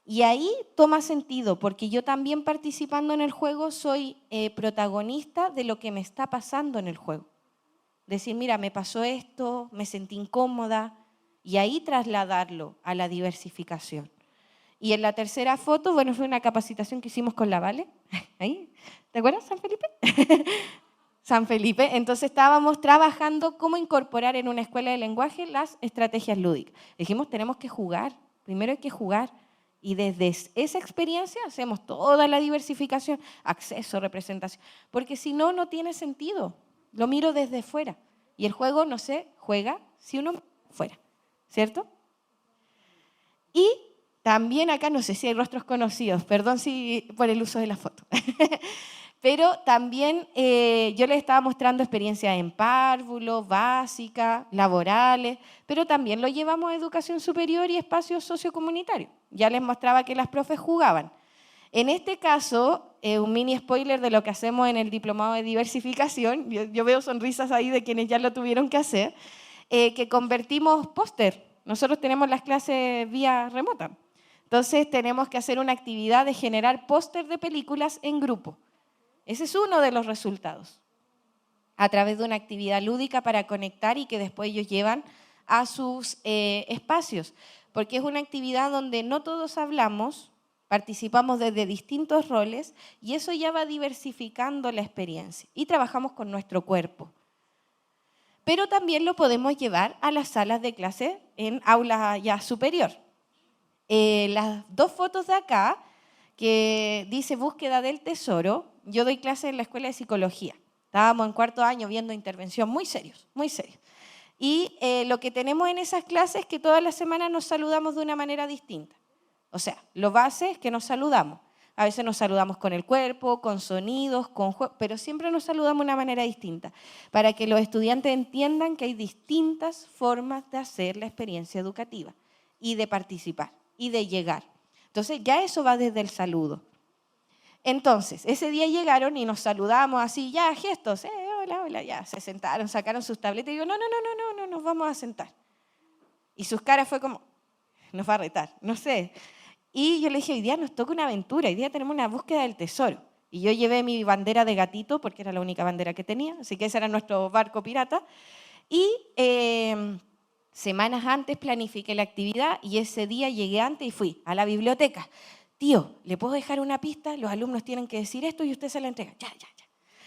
Speaker 1: Y ahí toma sentido, porque yo también participando en el juego soy protagonista de lo que me está pasando en el juego. Decir, mira, me pasó esto, me sentí incómoda, y ahí trasladarlo a la diversificación. Y en la tercera foto, bueno, fue una capacitación que hicimos con la Vale. ¿Ahí? ¿Te acuerdas, San Felipe? San Felipe. Entonces estábamos trabajando cómo incorporar en una escuela de lenguaje las estrategias lúdicas. Dijimos, tenemos que jugar. Primero hay que jugar. Y desde esa experiencia hacemos toda la diversificación, acceso, representación. Porque si no, no tiene sentido. Lo miro desde fuera. Y el juego no se juega si uno fuera. ¿Cierto? Y También acá, no sé si hay rostros conocidos, perdón por el uso de la foto. Pero también yo les estaba mostrando experiencias en párvulo, básica, laborales, pero también lo llevamos a educación superior y espacios sociocomunitarios. Ya les mostraba que las profes jugaban. En este caso, un mini spoiler de lo que hacemos en el diplomado de diversificación, yo veo sonrisas ahí de quienes ya lo tuvieron que hacer, que convertimos póster. Nosotros tenemos las clases vía remota. Entonces tenemos que hacer una actividad de generar póster de películas en grupo. Ese es uno de los resultados, a través de una actividad lúdica para conectar y que después ellos llevan a sus espacios, porque es una actividad donde no todos hablamos, participamos desde distintos roles y eso ya va diversificando la experiencia y trabajamos con nuestro cuerpo. Pero también lo podemos llevar a las salas de clase en aula ya superior. Las dos fotos de acá, que dice búsqueda del tesoro, yo doy clase en la escuela de psicología. Estábamos en cuarto año viendo intervención, muy serios, muy serios. Y lo que tenemos en esas clases es que todas las semanas nos saludamos de una manera distinta. O sea, lo base es que nos saludamos. A veces nos saludamos con el cuerpo, con sonidos, con juegos, pero siempre nos saludamos de una manera distinta, para que los estudiantes entiendan que hay distintas formas de hacer la experiencia educativa y de participar y de llegar. Entonces, ya eso va desde el saludo. Entonces, ese día llegaron y nos saludamos así, ya, gestos, hola, hola, ya, se sentaron, sacaron sus tabletas y digo, no, nos vamos a sentar. Y sus caras fue como, nos va a retar, no sé. Y yo le dije, hoy día nos toca una aventura, hoy día tenemos una búsqueda del tesoro. Y yo llevé mi bandera de gatito, porque era la única bandera que tenía, así que ese era nuestro barco pirata. Y semanas antes planifiqué la actividad y ese día llegué antes y fui a la biblioteca. Tío, ¿le puedo dejar una pista? Los alumnos tienen que decir esto y usted se la entrega. Ya.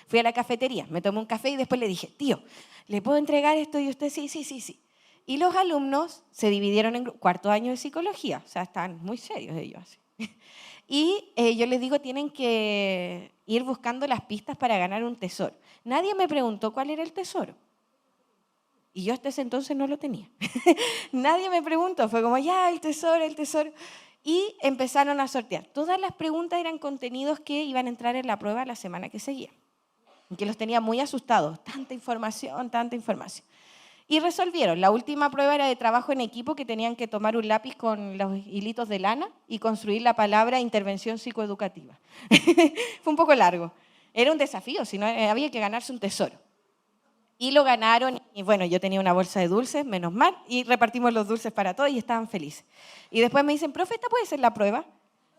Speaker 1: Fui a la cafetería, me tomé un café y después le dije, tío, ¿le puedo entregar esto y usted sí? Y los alumnos se dividieron en cuarto año de psicología, o sea, están muy serios ellos. Así. Y yo les digo, tienen que ir buscando las pistas para ganar un tesoro. Nadie me preguntó cuál era el tesoro. Y yo hasta ese entonces no lo tenía. Nadie me preguntó, fue como, ya, el tesoro. Y empezaron a sortear. Todas las preguntas eran contenidos que iban a entrar en la prueba la semana que seguía. Que los tenía muy asustados. Tanta información. Y resolvieron. La última prueba era de trabajo en equipo, que tenían que tomar un lápiz con los hilitos de lana y construir la palabra intervención psicoeducativa. Fue un poco largo. Era un desafío, si no había que ganarse un tesoro. Y lo ganaron, y bueno, yo tenía una bolsa de dulces, menos mal, y repartimos los dulces para todos y estaban felices. Y después me dicen, profe, ¿esta puede ser la prueba?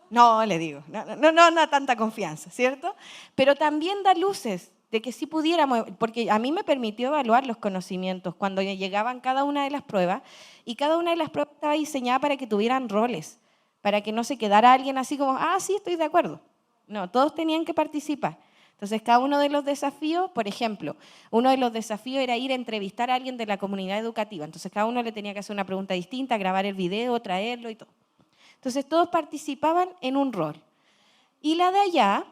Speaker 1: No, le digo, no tanta confianza, ¿cierto? Pero también da luces de que sí pudiéramos, porque a mí me permitió evaluar los conocimientos cuando llegaban cada una de las pruebas, y cada una de las pruebas estaba diseñada para que tuvieran roles, para que no se quedara alguien así como, sí, estoy de acuerdo. No, todos tenían que participar. Entonces, cada uno de los desafíos, por ejemplo, uno de los desafíos era ir a entrevistar a alguien de la comunidad educativa. Entonces, cada uno le tenía que hacer una pregunta distinta, grabar el video, traerlo y todo. Entonces, todos participaban en un rol. Y la de allá,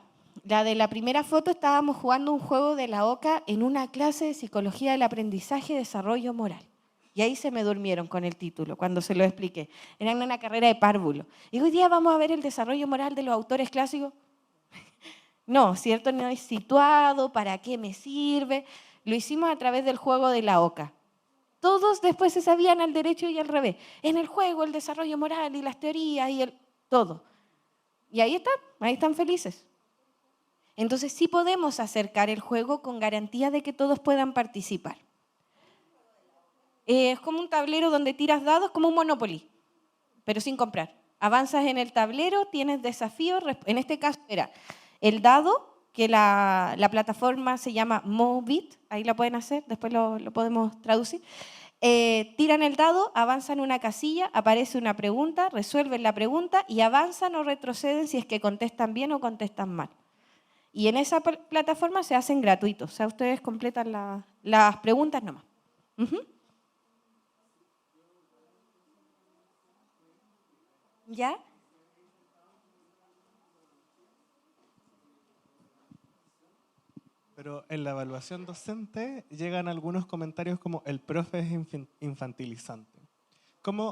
Speaker 1: la de la primera foto, estábamos jugando un juego de la OCA en una clase de psicología del aprendizaje y desarrollo moral. Y ahí se me durmieron con el título, cuando se lo expliqué. Era una carrera de párvulo. Y hoy día vamos a ver el desarrollo moral de los autores clásicos. No, ¿cierto? No es situado, ¿para qué me sirve? Lo hicimos a través del juego de la OCA. Todos después se sabían al derecho y al revés. En el juego, el desarrollo moral y las teorías y todo. Y ahí están felices. Entonces sí podemos acercar el juego con garantía de que todos puedan participar. Es como un tablero donde tiras dados, como un Monopoly, pero sin comprar. Avanzas en el tablero, tienes desafíos. En este caso era el dado, que la plataforma se llama Movit, ahí la pueden hacer, después lo podemos traducir. Tiran el dado, avanzan una casilla, aparece una pregunta, resuelven la pregunta y avanzan o retroceden si es que contestan bien o contestan mal. Y en esa plataforma se hacen gratuitos, o sea, ustedes completan las preguntas nomás. ¿Ya?
Speaker 4: Pero en la evaluación docente llegan algunos comentarios como el profe es infantilizante.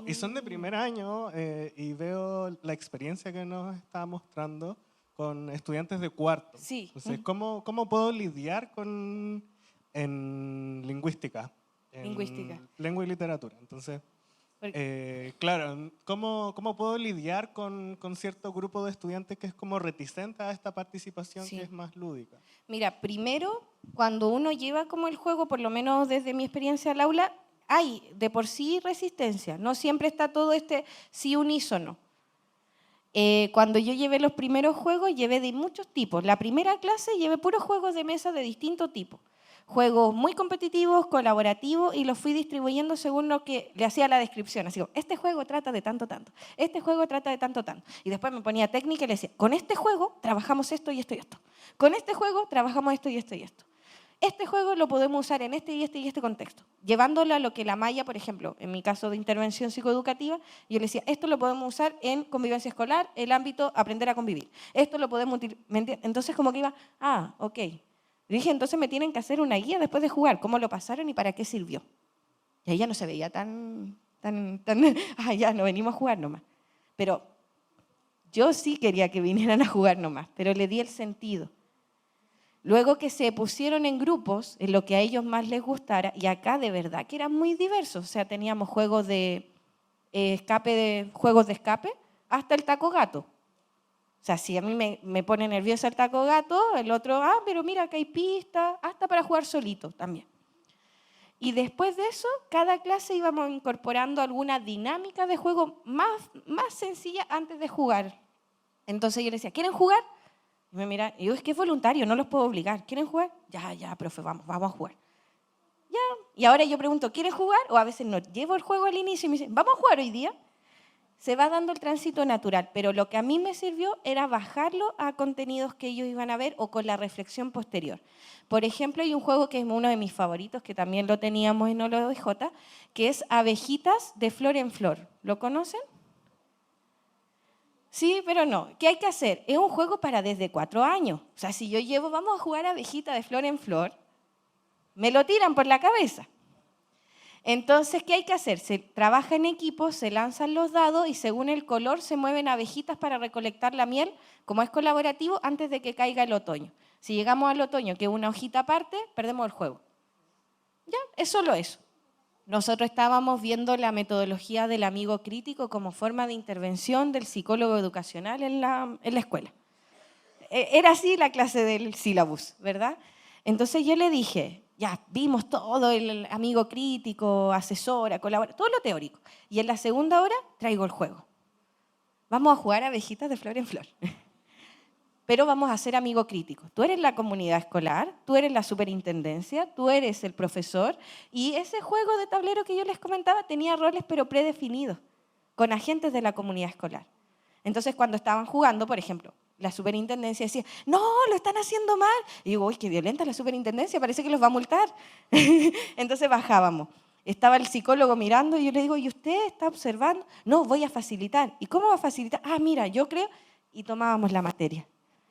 Speaker 4: Y son de primer año y veo la experiencia que nos está mostrando con estudiantes de cuarto.
Speaker 1: Sí.
Speaker 4: Entonces, ¿cómo puedo lidiar en lingüística?
Speaker 1: Lingüística.
Speaker 4: Lengua y literatura. Entonces, claro, ¿cómo puedo lidiar con cierto grupo de estudiantes que es como reticente a esta participación
Speaker 1: Sí.
Speaker 4: que es más lúdica?
Speaker 1: Mira, primero, cuando uno lleva como el juego, por lo menos desde mi experiencia al aula, hay de por sí resistencia. No siempre está todo sí unísono. Cuando yo llevé los primeros juegos, llevé de muchos tipos. La primera clase llevé puros juegos de mesa de distinto tipo. Juegos muy competitivos, colaborativos, y los fui distribuyendo según lo que le hacía la descripción. Así como, este juego trata de tanto, tanto. Este juego trata de tanto, tanto. Y después me ponía técnica y le decía, con este juego trabajamos esto y esto y esto. Con este juego trabajamos esto y esto y esto. Este juego lo podemos usar en este y este y este contexto. Llevándolo a lo que la malla, por ejemplo, en mi caso de intervención psicoeducativa, yo le decía, esto lo podemos usar en convivencia escolar, el ámbito aprender a convivir. Esto lo podemos utilizar. Entonces como que iba, ok. Dije, entonces me tienen que hacer una guía después de jugar, cómo lo pasaron y para qué sirvió. Y ahí ya no se veía tan, ya no venimos a jugar nomás. Pero yo sí quería que vinieran a jugar nomás, pero le di el sentido. Luego que se pusieron en grupos, en lo que a ellos más les gustara, y acá de verdad que eran muy diversos, o sea, teníamos juegos de escape, hasta el taco gato. O sea, si a mí me pone nerviosa el taco gato, el otro, pero mira que hay pistas, hasta para jugar solito también. Y después de eso, cada clase íbamos incorporando alguna dinámica de juego más sencilla antes de jugar. Entonces yo les decía, ¿quieren jugar? Y me miran, y yo, es que es voluntario, no los puedo obligar. ¿Quieren jugar? Ya, profe, vamos a jugar. Ya. Y ahora yo pregunto, ¿quieren jugar? O a veces no, llevo el juego al inicio y me dicen, ¿vamos a jugar hoy día? Se va dando el tránsito natural, pero lo que a mí me sirvió era bajarlo a contenidos que ellos iban a ver o con la reflexión posterior. Por ejemplo, hay un juego que es uno de mis favoritos, que también lo teníamos en OLJ, que es Abejitas de Flor en Flor. ¿Lo conocen? Sí, pero no. ¿Qué hay que hacer? Es un juego para desde 4 años. O sea, si yo llevo, vamos a jugar Abejita de Flor en Flor, me lo tiran por la cabeza. Entonces, ¿qué hay que hacer? Se trabaja en equipo, se lanzan los dados y según el color se mueven abejitas para recolectar la miel, como es colaborativo, antes de que caiga el otoño. Si llegamos al otoño, que es una hojita aparte, perdemos el juego. Ya, es solo eso. Nosotros estábamos viendo la metodología del amigo crítico como forma de intervención del psicólogo educacional en la escuela. Era así la clase del sílabus, ¿verdad? Entonces yo le dije, ya vimos todo, el amigo crítico, asesora, colabora, todo lo teórico. Y en la segunda hora traigo el juego. Vamos a jugar Abejitas de Flor en Flor. Pero vamos a ser amigo crítico. Tú eres la comunidad escolar, tú eres la superintendencia, tú eres el profesor. Y ese juego de tablero que yo les comentaba tenía roles pero predefinidos, con agentes de la comunidad escolar. Entonces cuando estaban jugando, por ejemplo, la superintendencia decía, no, lo están haciendo mal. Y digo, uy, qué violenta la superintendencia, parece que los va a multar. Entonces bajábamos. Estaba el psicólogo mirando y yo le digo, ¿y usted está observando? No, voy a facilitar. ¿Y cómo va a facilitar? Mira, yo creo. Y tomábamos la materia.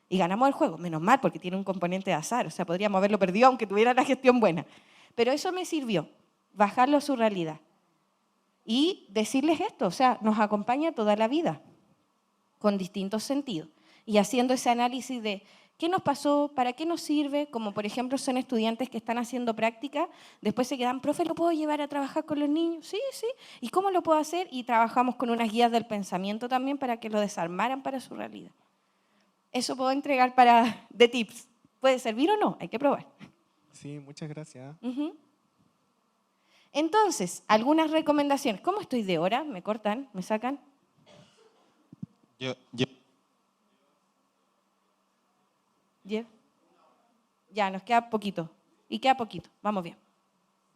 Speaker 1: Y ganamos el juego, menos mal, porque tiene un componente de azar. O sea, podríamos haberlo perdido aunque tuviera la gestión buena. Pero eso me sirvió, bajarlo a su realidad. Y decirles esto, o sea, nos acompaña toda la vida, con distintos sentidos. Y haciendo ese análisis de qué nos pasó, para qué nos sirve, como por ejemplo son estudiantes que están haciendo práctica, después se quedan, profe, ¿lo puedo llevar a trabajar con los niños? Sí. ¿Y cómo lo puedo hacer? Y trabajamos con unas guías del pensamiento también para que lo desarmaran para su realidad. Eso puedo entregar de tips. ¿Puede servir o no? Hay que probar.
Speaker 4: Sí, muchas gracias.
Speaker 1: Entonces, algunas recomendaciones. ¿Cómo estoy de hora? ¿Me cortan? ¿Me sacan? Ya, nos queda poquito. Y queda poquito. Vamos bien.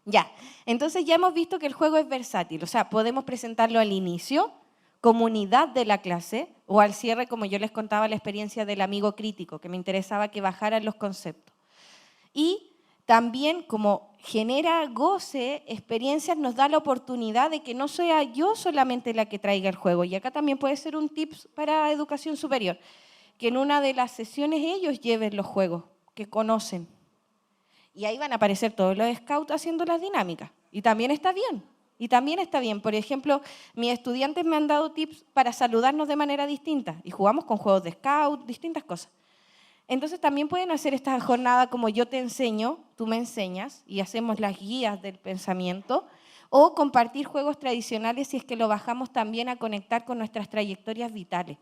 Speaker 1: Ya. Entonces ya hemos visto que el juego es versátil. O sea, podemos presentarlo al inicio, comunidad de la clase, o al cierre, como yo les contaba la experiencia del amigo crítico, que me interesaba que bajaran los conceptos. Y también, como genera goce, experiencias, nos da la oportunidad de que no sea yo solamente la que traiga el juego. Y acá también puede ser un tips para educación superior, que en una de las sesiones ellos lleven los juegos que conocen. Y ahí van a aparecer todos los scouts haciendo las dinámicas. Y también está bien. Y también está bien. Por ejemplo, mis estudiantes me han dado tips para saludarnos de manera distinta y jugamos con juegos de scout, distintas cosas. Entonces también pueden hacer esta jornada como yo te enseño, tú me enseñas y hacemos las guías del pensamiento, o compartir juegos tradicionales si es que lo bajamos también a conectar con nuestras trayectorias vitales.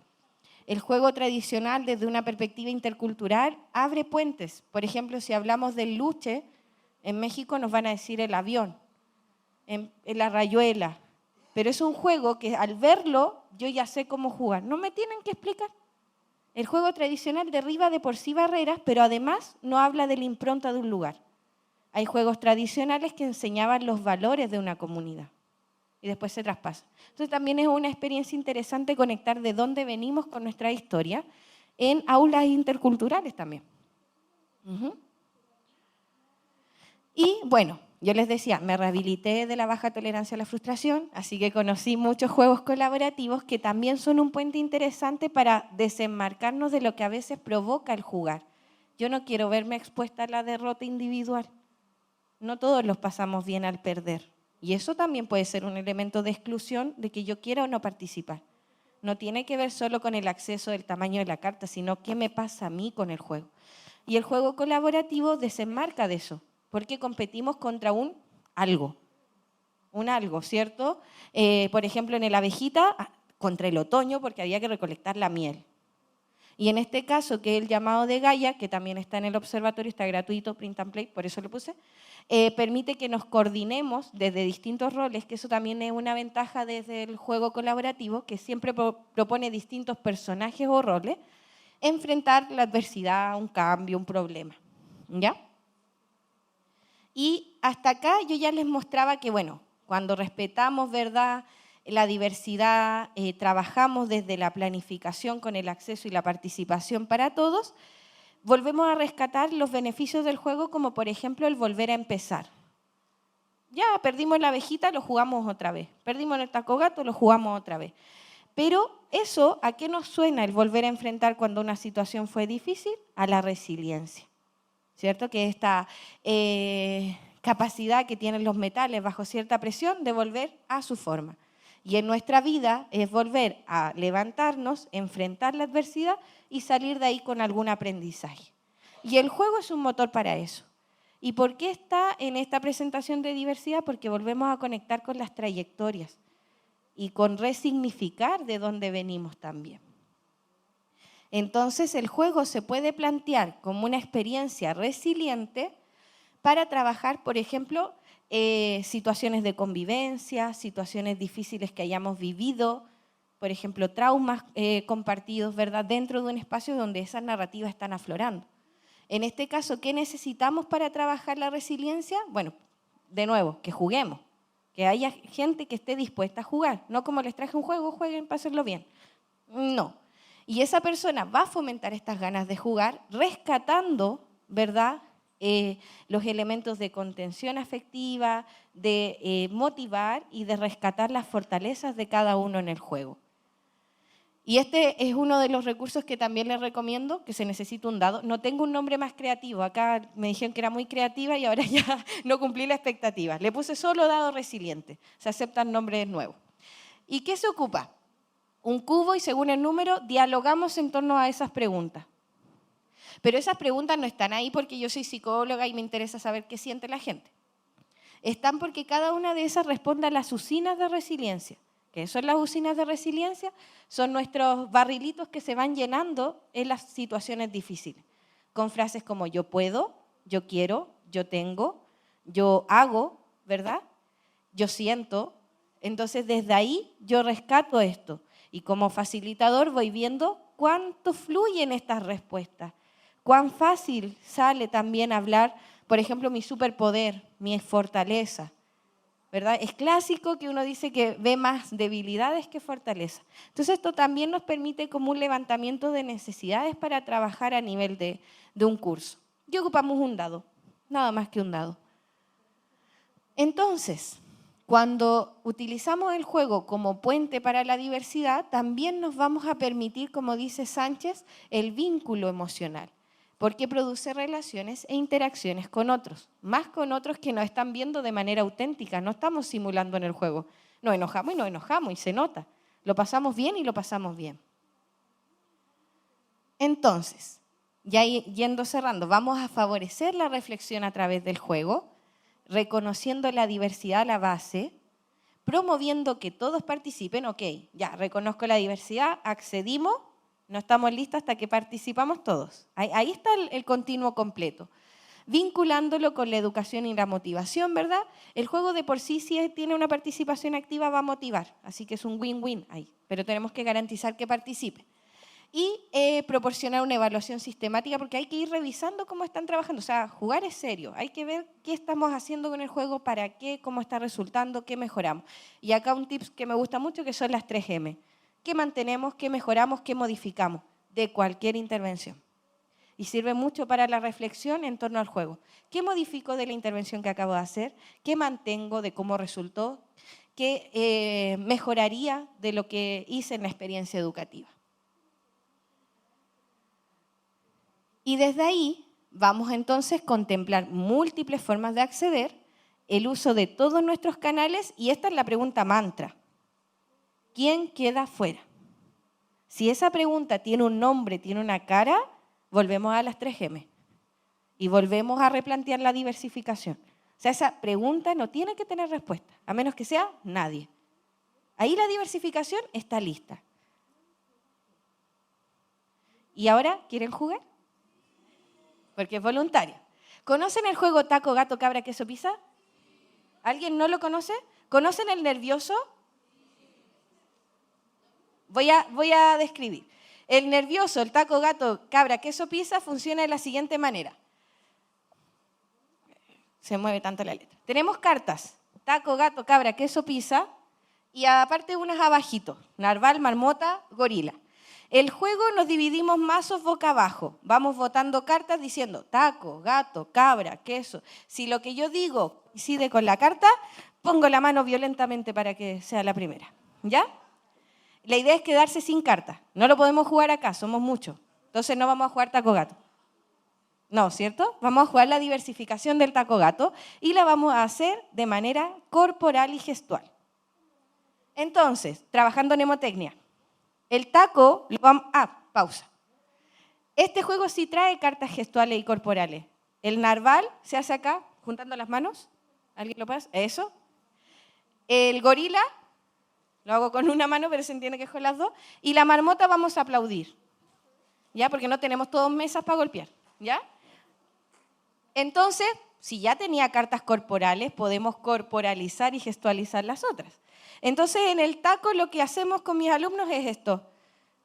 Speaker 1: El juego tradicional desde una perspectiva intercultural abre puentes. Por ejemplo, si hablamos del luche, en México nos van a decir el avión, en la rayuela. Pero es un juego que al verlo yo ya sé cómo jugar. No me tienen que explicar. El juego tradicional derriba de por sí barreras, pero además no habla de la impronta de un lugar. Hay juegos tradicionales que enseñaban los valores de una comunidad y después se traspasan. Entonces también es una experiencia interesante conectar de dónde venimos con nuestra historia en aulas interculturales también. Y bueno, yo les decía, me rehabilité de la baja tolerancia a la frustración, así que conocí muchos juegos colaborativos que también son un puente interesante para desenmarcarnos de lo que a veces provoca el jugar. Yo no quiero verme expuesta a la derrota individual. No todos los pasamos bien al perder. Y eso también puede ser un elemento de exclusión de que yo quiera o no participar. No tiene que ver solo con el acceso del tamaño de la carta, sino qué me pasa a mí con el juego. Y el juego colaborativo desenmarca de eso, porque competimos contra un algo, ¿cierto? Por ejemplo, en el abejita, contra el otoño, porque había que recolectar la miel. Y en este caso, que es el llamado de Gaia, que también está en el observatorio, está gratuito, print and play, por eso lo puse, permite que nos coordinemos desde distintos roles, que eso también es una ventaja desde el juego colaborativo, que siempre propone distintos personajes o roles, enfrentar la adversidad, un cambio, un problema, ¿ya? Y hasta acá yo ya les mostraba que, bueno, cuando respetamos, ¿verdad?, la diversidad, trabajamos desde la planificación con el acceso y la participación para todos, volvemos a rescatar los beneficios del juego, como por ejemplo el volver a empezar. Ya, perdimos la abejita, lo jugamos otra vez. Perdimos el taco gato, lo jugamos otra vez. Pero eso, ¿a qué nos suena el volver a enfrentar cuando una situación fue difícil? A la resiliencia, ¿cierto? Que esta capacidad que tienen los metales bajo cierta presión de volver a su forma. Y en nuestra vida es volver a levantarnos, enfrentar la adversidad y salir de ahí con algún aprendizaje. Y el juego es un motor para eso. ¿Y por qué está en esta presentación de diversidad? Porque volvemos a conectar con las trayectorias y con resignificar de dónde venimos también. Entonces el juego se puede plantear como una experiencia resiliente para trabajar, por ejemplo, situaciones de convivencia, situaciones difíciles que hayamos vivido, por ejemplo, traumas compartidos, ¿verdad?, dentro de un espacio donde esas narrativas están aflorando. En este caso, ¿qué necesitamos para trabajar la resiliencia? Bueno, de nuevo, que juguemos, que haya gente que esté dispuesta a jugar, no como les traje un juego, jueguen para hacerlo bien. No. Y esa persona va a fomentar estas ganas de jugar, rescatando, ¿verdad?, los elementos de contención afectiva, de motivar y de rescatar las fortalezas de cada uno en el juego. Y este es uno de los recursos que también les recomiendo, que se necesita un dado. No tengo un nombre más creativo, acá me dijeron que era muy creativa y ahora ya no cumplí la expectativa. Le puse solo dado resiliente, se aceptan nombres nuevos. ¿Y qué se ocupa? Un cubo y según el número dialogamos en torno a esas preguntas. Pero esas preguntas no están ahí porque yo soy psicóloga y me interesa saber qué siente la gente. Están porque cada una de esas responde a las usinas de resiliencia. ¿Qué son las usinas de resiliencia? Son nuestros barrilitos que se van llenando en las situaciones difíciles. Con frases como yo puedo, yo quiero, yo tengo, yo hago, ¿verdad? Yo siento. Entonces desde ahí yo rescato esto. Y como facilitador voy viendo cuánto fluyen estas respuestas. Cuán fácil sale también hablar, por ejemplo, mi superpoder, mi fortaleza, ¿verdad? Es clásico que uno dice que ve más debilidades que fortaleza. Entonces esto también nos permite como un levantamiento de necesidades para trabajar a nivel de un curso. Y ocupamos un dado, nada más que un dado. Entonces, cuando utilizamos el juego como puente para la diversidad, también nos vamos a permitir, como dice Sánchez, el vínculo emocional. porque produce relaciones e interacciones con otros, más con otros que nos están viendo de manera auténtica, no estamos simulando en el juego. Nos enojamos y nos enojamos y se nota. Lo pasamos bien y lo pasamos bien. Entonces, ya yendo cerrando, vamos a favorecer la reflexión a través del juego, reconociendo la diversidad a la base, promoviendo que todos participen. Ok, ya reconozco la diversidad, accedimos, no estamos listos hasta que participamos todos. Ahí está el continuo completo. Vinculándolo con la educación y la motivación, ¿verdad? El juego de por sí, si tiene una participación activa, va a motivar. Así que es un win-win ahí, pero tenemos que garantizar que participe. Y proporcionar una evaluación sistemática, porque hay que ir revisando cómo están trabajando. O sea, jugar es serio. Hay que ver qué estamos haciendo con el juego, para qué, cómo está resultando, qué mejoramos. Y acá un tip que me gusta mucho, que son las 3M. ¿Qué mantenemos, qué mejoramos, qué modificamos de cualquier intervención? Y sirve mucho para la reflexión en torno al juego. ¿Qué modifico de la intervención que acabo de hacer? ¿Qué mantengo de cómo resultó? ¿Qué mejoraría de lo que hice en la experiencia educativa? Y desde ahí vamos entonces a contemplar múltiples formas de acceder, el uso de todos nuestros canales, y esta es la pregunta mantra. ¿Quién queda fuera? Si esa pregunta tiene un nombre, tiene una cara, volvemos a las 3M y volvemos a replantear la diversificación. O sea, esa pregunta no tiene que tener respuesta, a menos que sea nadie. Ahí la diversificación está lista. ¿Y ahora quieren jugar? Porque es voluntario. ¿Conocen el juego taco, gato, cabra, queso, pizza? ¿Alguien no lo conoce? ¿Conocen el nervioso? Voy a describir. El nervioso, el taco, gato, cabra, queso, pizza funciona de la siguiente manera. Se mueve tanto la letra. Tenemos cartas, taco, gato, cabra, queso, pizza, y aparte unas abajito, narval, marmota, gorila. El juego nos dividimos mazos boca abajo. Vamos botando cartas diciendo taco, gato, cabra, queso. Si lo que yo digo coincide con la carta, pongo la mano violentamente para que sea la primera. ¿Ya? La idea es quedarse sin cartas. No lo podemos jugar acá, somos muchos. Entonces no vamos a jugar taco gato. No, ¿cierto? Vamos a jugar la diversificación del taco gato y la vamos a hacer de manera corporal y gestual. Entonces, trabajando mnemotecnia. El taco, pausa. Este juego sí trae cartas gestuales y corporales. El narval se hace acá, juntando las manos. ¿Alguien lo pasa? Eso. El gorila, lo hago con una mano, pero se entiende que es con las dos. Y la marmota vamos a aplaudir, ¿ya? Porque no tenemos todos mesas para golpear, ¿ya? Entonces, si ya tenía cartas corporales, podemos corporalizar y gestualizar las otras. Entonces, en el taco lo que hacemos con mis alumnos es esto,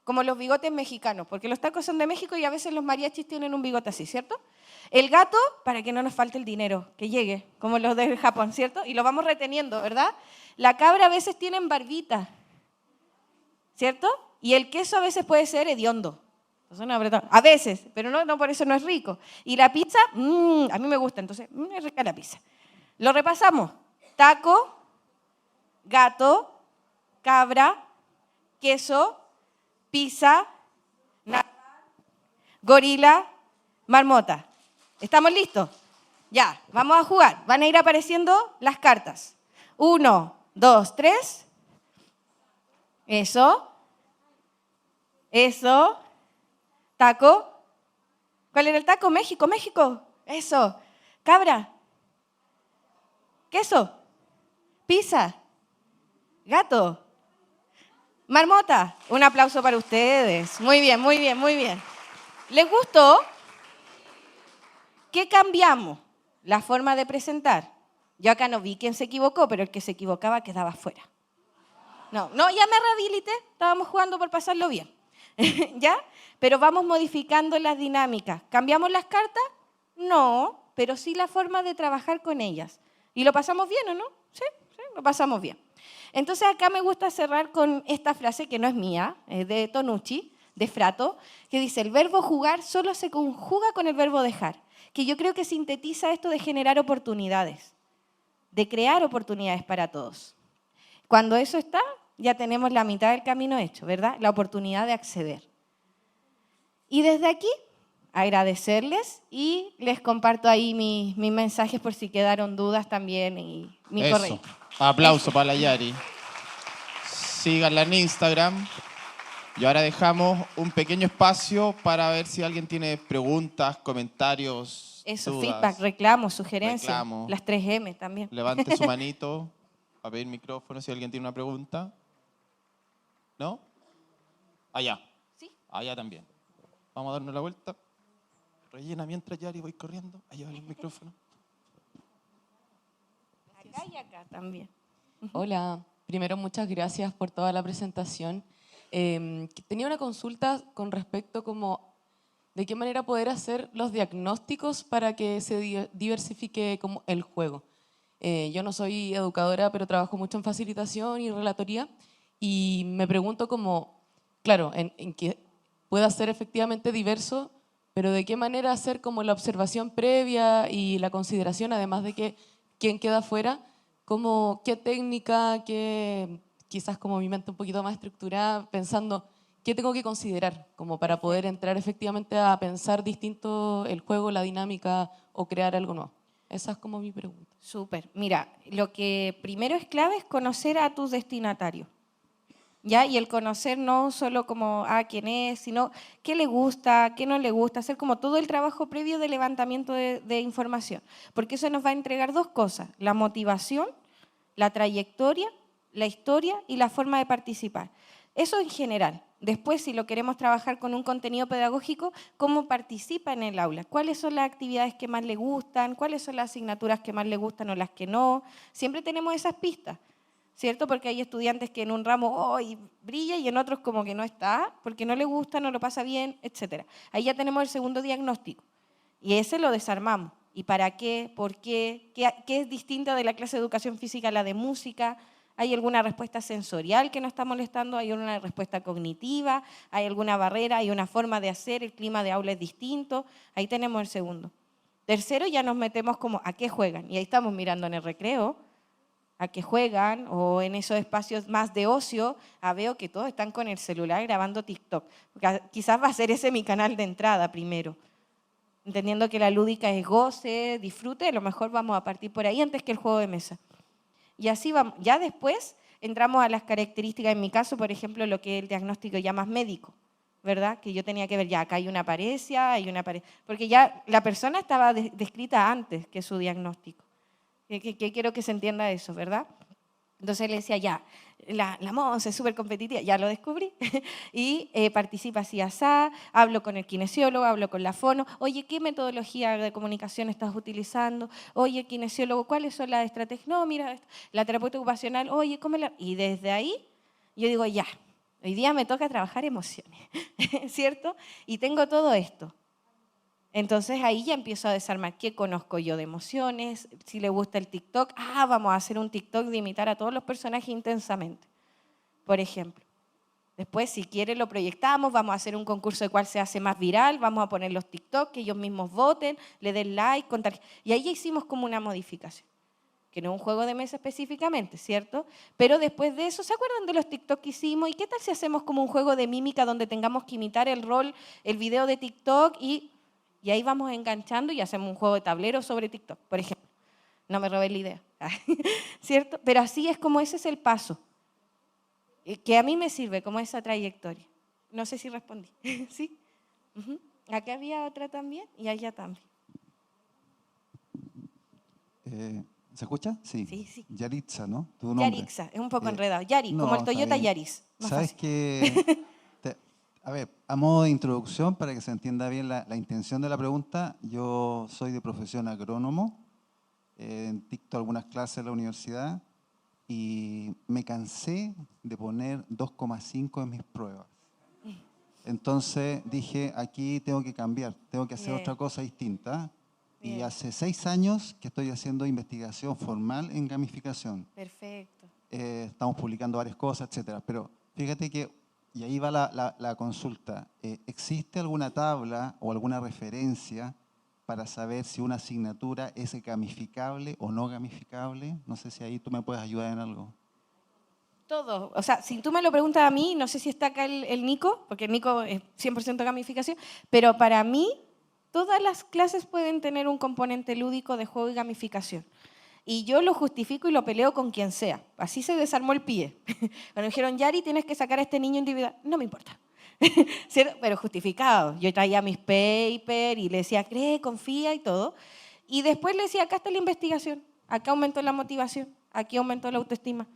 Speaker 1: como los bigotes mexicanos, porque los tacos son de México y a veces los mariachis tienen un bigote así, ¿cierto? El gato, para que no nos falte el dinero, que llegue, como los de Japón, ¿cierto? Y lo vamos reteniendo, ¿verdad? La cabra a veces tiene barbita, ¿cierto? Y el queso a veces puede ser hediondo. A veces, pero no por eso no es rico. Y la pizza, a mí me gusta, entonces es rica la pizza. Lo repasamos. Taco, gato, cabra, queso, pizza, gorila, marmota. ¿Estamos listos? Ya, vamos a jugar. Van a ir apareciendo las cartas. 1, 2, 3. Eso. Eso. Taco. ¿Cuál era el taco? México, México. Eso. Cabra. Queso. Pizza. Gato. Marmota. Un aplauso para ustedes. Muy bien, muy bien, muy bien. ¿Les gustó? ¿Qué cambiamos? La forma de presentar. Yo acá no vi quién se equivocó, pero el que se equivocaba quedaba fuera. No, ya me rehabilité. Estábamos jugando por pasarlo bien. ¿Ya? Pero vamos modificando las dinámicas. ¿Cambiamos las cartas? No, pero sí la forma de trabajar con ellas. ¿Y lo pasamos bien o no? Sí, lo pasamos bien. Entonces acá me gusta cerrar con esta frase que no es mía, es de Tonucci, de Frato, que dice, el verbo jugar solo se conjuga con el verbo dejar, que yo creo que sintetiza esto de generar oportunidades, de crear oportunidades para todos. Cuando eso está, ya tenemos la mitad del camino hecho, ¿verdad? La oportunidad de acceder. Y desde aquí, agradecerles y les comparto ahí mis mensajes por si quedaron dudas también y mi
Speaker 2: Eso.
Speaker 1: correo.
Speaker 2: Aplauso para la Yari. Síganla en Instagram. Y ahora dejamos un pequeño espacio para ver si alguien tiene preguntas, comentarios,
Speaker 1: Eso,
Speaker 2: dudas.
Speaker 1: feedback, reclamos, sugerencias,
Speaker 2: reclamo.
Speaker 1: las 3M también.
Speaker 2: Levante su manito para pedir micrófono si alguien tiene una pregunta. ¿No? Allá.
Speaker 1: Sí.
Speaker 2: Allá también. Vamos a darnos la vuelta. Rellena mientras, Yari, voy corriendo. Allá va el micrófono.
Speaker 1: Acá y acá también.
Speaker 5: Hola, primero muchas gracias por toda la presentación. Tenía una consulta con respecto como de qué manera poder hacer los diagnósticos para que se diversifique como el juego. Yo no soy educadora, pero trabajo mucho en facilitación y relatoría y me pregunto como, claro, en que pueda ser efectivamente diverso, pero de qué manera hacer como la observación previa y la consideración, además de que quién queda fuera, como qué técnica, qué quizás como mi mente un poquito más estructurada, pensando qué tengo que considerar como para poder entrar efectivamente a pensar distinto el juego, la dinámica o crear algo nuevo. Esa es como mi pregunta.
Speaker 1: Súper. Mira, lo que primero es clave es conocer a tus destinatarios. ¿Ya? Y el conocer no solo como quién es, sino qué le gusta, qué no le gusta, hacer como todo el trabajo previo de levantamiento de información. Porque eso nos va a entregar dos cosas, la motivación, la trayectoria, la historia y la forma de participar. Eso en general. Después, si lo queremos trabajar con un contenido pedagógico, ¿cómo participa en el aula? ¿Cuáles son las actividades que más le gustan? ¿Cuáles son las asignaturas que más le gustan o las que no? Siempre tenemos esas pistas, ¿cierto? Porque hay estudiantes que en un ramo brilla y en otros como que no está, porque no le gusta, no lo pasa bien, etc. Ahí ya tenemos el segundo diagnóstico y ese lo desarmamos. ¿Y para qué? ¿Por qué? ¿Qué es distinta de la clase de educación física a la de música? ¿Hay alguna respuesta sensorial que nos está molestando? ¿Hay una respuesta cognitiva? ¿Hay alguna barrera? ¿Hay una forma de hacer? ¿El clima de aula es distinto? Ahí tenemos el segundo. Tercero, ya nos metemos como a qué juegan. Y ahí estamos mirando en el recreo, a qué juegan, o en esos espacios más de ocio, veo que todos están con el celular grabando TikTok. Quizás va a ser ese mi canal de entrada primero. Entendiendo que la lúdica es goce, disfrute, a lo mejor vamos a partir por ahí antes que el juego de mesa. Y así vamos. Ya después entramos a las características, en mi caso, por ejemplo, lo que es el diagnóstico ya más médico, ¿verdad? Que yo tenía que ver, ya acá hay una paresia, porque ya la persona estaba descrita antes que su diagnóstico. Que quiero que se entienda eso, ¿verdad? Entonces le decía, ya, la Monse es súper competitiva, ya lo descubrí, y participa así, asá, hablo con el kinesiólogo, hablo con la fono, oye, ¿qué metodología de comunicación estás utilizando? Oye, kinesiólogo, ¿cuáles son las estrategias? No, mira, la terapeuta ocupacional, oye, ¿cómo la...? Y desde ahí yo digo, ya, hoy día me toca trabajar emociones, ¿cierto? Y tengo todo esto. Entonces ahí ya empiezo a desarmar qué conozco yo de emociones, si le gusta el TikTok, vamos a hacer un TikTok de imitar a todos los personajes intensamente, por ejemplo. Después, si quiere, lo proyectamos, vamos a hacer un concurso de cuál se hace más viral, vamos a poner los TikTok, que ellos mismos voten, le den like, contar. Y ahí ya hicimos como una modificación, que no es un juego de mesa específicamente, ¿cierto? Pero después de eso, ¿se acuerdan de los TikTok que hicimos? ¿Y qué tal si hacemos como un juego de mímica donde tengamos que imitar el rol, el video de TikTok y ahí vamos enganchando y hacemos un juego de tablero sobre TikTok, por ejemplo? No me robé la idea, ¿cierto? Pero así es como ese es el paso, que a mí me sirve como esa trayectoria. No sé si respondí, ¿sí? Acá había otra también y allá también.
Speaker 6: ¿Se escucha? Sí.
Speaker 1: Sí, sí.
Speaker 6: Yaritza, ¿no? Tu nombre.
Speaker 1: Yarixa, es un poco enredado. Yari,
Speaker 6: no,
Speaker 1: como el
Speaker 6: está
Speaker 1: Toyota
Speaker 6: bien.
Speaker 1: Yaris. Más
Speaker 6: Sabes
Speaker 1: fácil.
Speaker 6: que, a ver, a modo de introducción, para que se entienda bien la intención de la pregunta, yo soy de profesión agrónomo, dicto algunas clases en la universidad y me cansé de poner 2,5 en mis pruebas. Entonces dije, aquí tengo que cambiar, tengo que hacer
Speaker 1: Bien.
Speaker 6: otra cosa distinta. Y
Speaker 1: Bien.
Speaker 6: hace 6 años que estoy haciendo investigación formal en gamificación.
Speaker 1: Perfecto.
Speaker 6: Estamos publicando varias cosas, etcétera. Pero fíjate que, y ahí va la consulta, ¿existe alguna tabla o alguna referencia para saber si una asignatura es gamificable o no gamificable? No sé si ahí tú me puedes ayudar en algo.
Speaker 1: Todo. O sea, si tú me lo preguntas a mí, no sé si está acá el Nico, porque el Nico es 100% gamificación, pero para mí todas las clases pueden tener un componente lúdico de juego y gamificación. Y yo lo justifico y lo peleo con quien sea. Así se desarmó el pie. Cuando dijeron, Yari, tienes que sacar a este niño individual. No me importa. ¿Cierto? Pero justificado. Yo traía mis papers y le decía, cree, confía y todo. Y después le decía, acá está la investigación. Acá aumentó la motivación. Aquí aumentó la autoestima.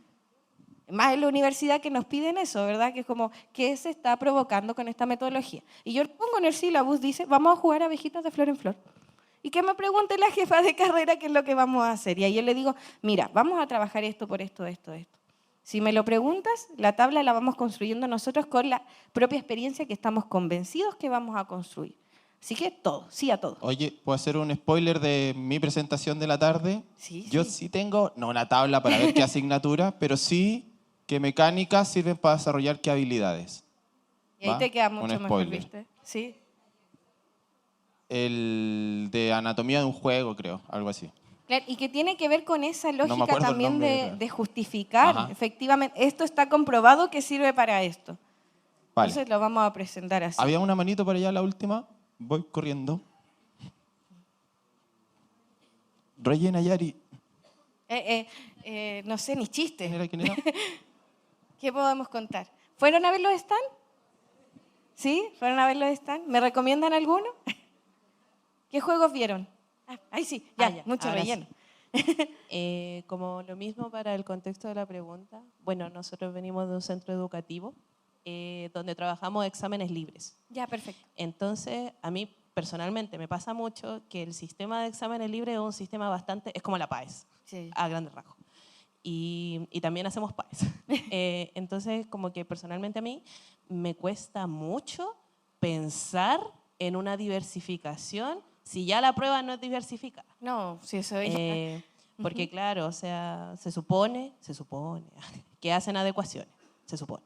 Speaker 1: Más en la universidad que nos piden eso, ¿verdad? Que es como, ¿qué se está provocando con esta metodología? Y yo pongo en el sílabus, dice, vamos a jugar abejitas de flor en flor. Y que me pregunte la jefa de carrera qué es lo que vamos a hacer. Y ahí yo le digo, mira, vamos a trabajar esto por esto, esto, esto. Si me lo preguntas, la tabla la vamos construyendo nosotros con la propia experiencia que estamos convencidos que vamos a construir. Así que todo, sí a todo.
Speaker 2: Oye, ¿puedo hacer un spoiler de mi presentación de la tarde?
Speaker 1: Sí,
Speaker 2: Yo
Speaker 1: sí.
Speaker 2: sí tengo, no una tabla para ver qué asignatura, pero sí qué mecánicas sirven para desarrollar qué habilidades.
Speaker 1: Y ahí
Speaker 2: ¿Va?
Speaker 1: te queda
Speaker 2: Un
Speaker 1: mucho mejor,
Speaker 2: spoiler.
Speaker 1: ¿viste? Sí.
Speaker 2: El de anatomía de un juego, creo, algo así.
Speaker 1: Claro, y que tiene que ver con esa
Speaker 2: me
Speaker 1: lógica
Speaker 2: acuerdo el
Speaker 1: también
Speaker 2: nombre,
Speaker 1: de,
Speaker 2: claro.
Speaker 1: de justificar,
Speaker 2: Ajá.
Speaker 1: efectivamente, esto está comprobado que sirve para esto.
Speaker 2: Vale.
Speaker 1: Entonces lo vamos a presentar así.
Speaker 2: Había una manito para allá, la última. Voy corriendo. Rellena Yari.
Speaker 1: No sé, ni chiste.
Speaker 2: ¿Quién era? ¿Quién era?
Speaker 1: ¿Qué podemos contar? ¿Fueron a ver los stand? ¿Sí? ¿Fueron a ver los stand? ¿Me recomiendan alguno? ¿Qué juegos vieron? Ahí sí, ya, mucho
Speaker 7: ahora
Speaker 1: relleno.
Speaker 7: Como lo mismo para el contexto de la pregunta, bueno, nosotros venimos de un centro educativo donde trabajamos exámenes libres.
Speaker 1: Ya, perfecto.
Speaker 7: Entonces, a mí personalmente me pasa mucho que el sistema de exámenes libres es un sistema bastante, es como la PAES,
Speaker 1: Sí.
Speaker 7: a grandes rasgos. Y también hacemos PAES. Entonces, como que personalmente a mí me cuesta mucho pensar en una diversificación si ya la prueba no es diversificada.
Speaker 1: No, sí, eso es.
Speaker 7: Porque claro, o sea, se supone que hacen adecuaciones, se supone.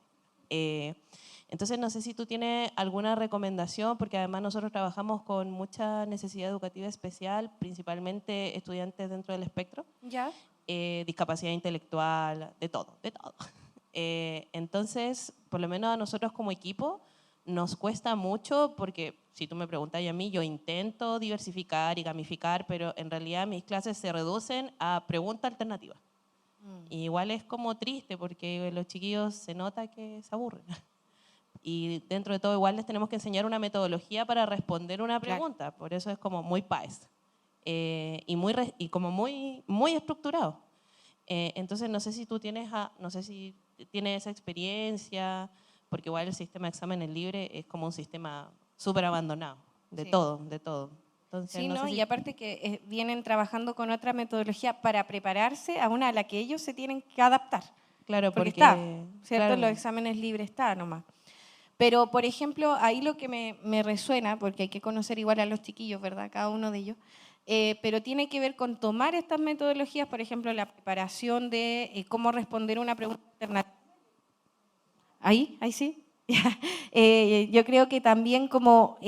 Speaker 7: Entonces no sé si tú tienes alguna recomendación, porque además nosotros trabajamos con mucha necesidad educativa especial, principalmente estudiantes dentro del espectro,
Speaker 1: ¿Ya?
Speaker 7: discapacidad intelectual, de todo, de todo. Entonces, por lo menos a nosotros como equipo nos cuesta mucho porque, si tú me preguntas a mí, yo intento diversificar y gamificar, pero en realidad mis clases se reducen a pregunta alternativa. Y igual es como triste porque los chiquillos se nota que se aburren. Y dentro de todo igual les tenemos que enseñar una metodología para responder una pregunta. Por eso es como muy PAES. Y como muy estructurado. Entonces no sé si tú tienes, no sé si tienes esa experiencia, porque igual el sistema de exámenes libre es como un sistema súper abandonado, de
Speaker 1: Sí.
Speaker 7: todo, de todo. Entonces,
Speaker 1: Sí,
Speaker 7: no
Speaker 1: ¿no?
Speaker 7: sé si-
Speaker 1: Y aparte que vienen trabajando con otra metodología para prepararse a una a la que ellos se tienen que adaptar.
Speaker 7: Claro,
Speaker 1: Porque
Speaker 7: porque
Speaker 1: está, ¿cierto?
Speaker 7: claro,
Speaker 1: Los exámenes libres está nomás. Pero, por ejemplo, ahí lo que me resuena, porque hay que conocer igual a los chiquillos, ¿verdad? Cada uno de ellos, pero tiene que ver con tomar estas metodologías, por ejemplo, la preparación de cómo responder una pregunta alternativa. Ahí sí. Yo creo que también como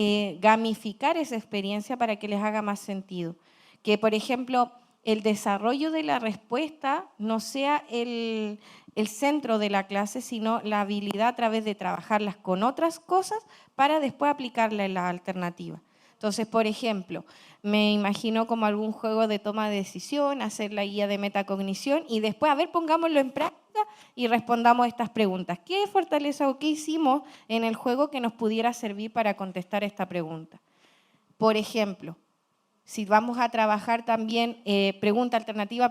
Speaker 1: gamificar esa experiencia para que les haga más sentido. Que, por ejemplo, el desarrollo de la respuesta no sea el centro de la clase, sino la habilidad a través de trabajarlas con otras cosas para después aplicarla en la alternativa. Entonces, por ejemplo, me imagino como algún juego de toma de decisión, hacer la guía de metacognición y después, a ver, pongámoslo en práctica y respondamos estas preguntas. ¿Qué fortaleza o qué hicimos en el juego que nos pudiera servir para contestar esta pregunta? Por ejemplo, si vamos a trabajar también pregunta alternativa,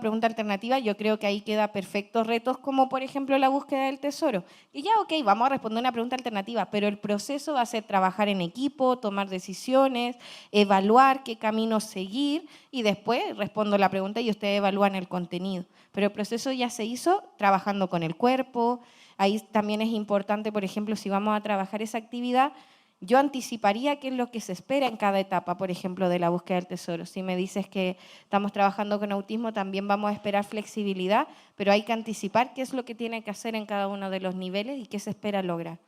Speaker 1: yo creo que ahí queda perfectos retos como por ejemplo la búsqueda del tesoro. Y ya, ok, vamos a responder una pregunta alternativa, pero el proceso va a ser trabajar en equipo, tomar decisiones, evaluar qué camino seguir y después respondo la pregunta y ustedes evalúan el contenido. Pero el proceso ya se hizo trabajando con el cuerpo. Ahí también es importante, por ejemplo, si vamos a trabajar esa actividad, yo anticiparía qué es lo que se espera en cada etapa, por ejemplo, de la búsqueda del tesoro. Si me dices que estamos trabajando con autismo, también vamos a esperar flexibilidad, pero hay que anticipar qué es lo que tiene que hacer en cada uno de los niveles y qué se espera lograr.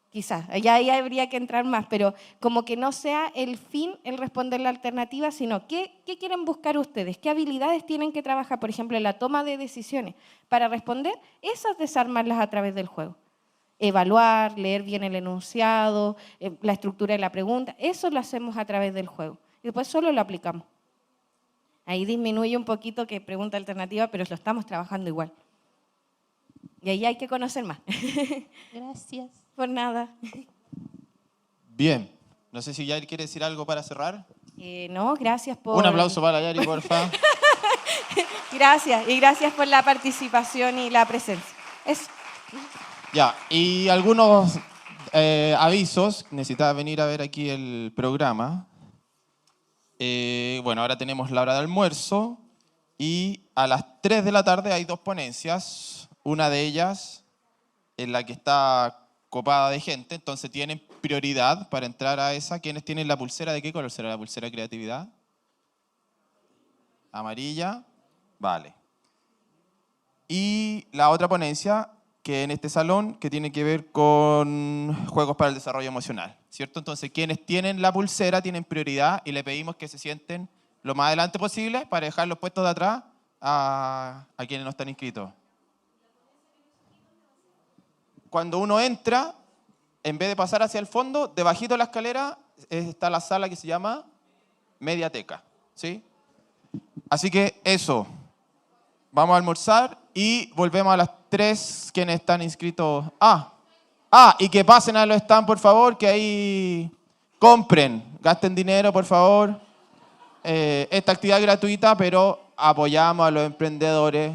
Speaker 1: Quizás, ya ahí habría que entrar más, pero como que no sea el fin el responder la alternativa, sino qué quieren buscar ustedes, qué habilidades tienen que trabajar, por ejemplo, en la toma de decisiones. Para responder, esas desarmarlas a través del juego. evaluar, leer bien el enunciado, la estructura de la pregunta. Eso lo hacemos a través del juego. Y después solo lo aplicamos. Ahí disminuye un poquito que pregunta alternativa, pero lo estamos trabajando igual. Y ahí hay que conocer más.
Speaker 7: Gracias.
Speaker 1: Por nada.
Speaker 2: Bien. No sé si Yari quiere decir algo para cerrar.
Speaker 1: No, gracias por...
Speaker 2: Un aplauso para Yari, porfa.
Speaker 1: Gracias, y gracias por la participación y la presencia. Eso.
Speaker 2: Ya, y algunos avisos. Necesitaba venir a ver aquí el programa. Bueno, ahora tenemos la hora de almuerzo y a las 3 de la tarde hay 2 ponencias. Una de ellas en la que está copada de gente, entonces tienen prioridad para entrar a esa. ¿Quiénes tienen la pulsera? ¿De qué color será la pulsera de creatividad? Amarilla. Vale. Y la otra ponencia, que en este salón, que tiene que ver con juegos para el desarrollo emocional, ¿cierto? Entonces, quienes tienen la pulsera tienen prioridad y le pedimos que se sienten lo más adelante posible para dejar los puestos de atrás a quienes no están inscritos. Cuando uno entra, en vez de pasar hacia el fondo, debajito de la escalera está la sala que se llama Mediateca, ¿sí? Así que eso, vamos a almorzar y volvemos a las 3 quienes están inscritos. Y que pasen a los stands, por favor, que ahí compren, gasten dinero, por favor. Esta actividad es gratuita, pero apoyamos a los emprendedores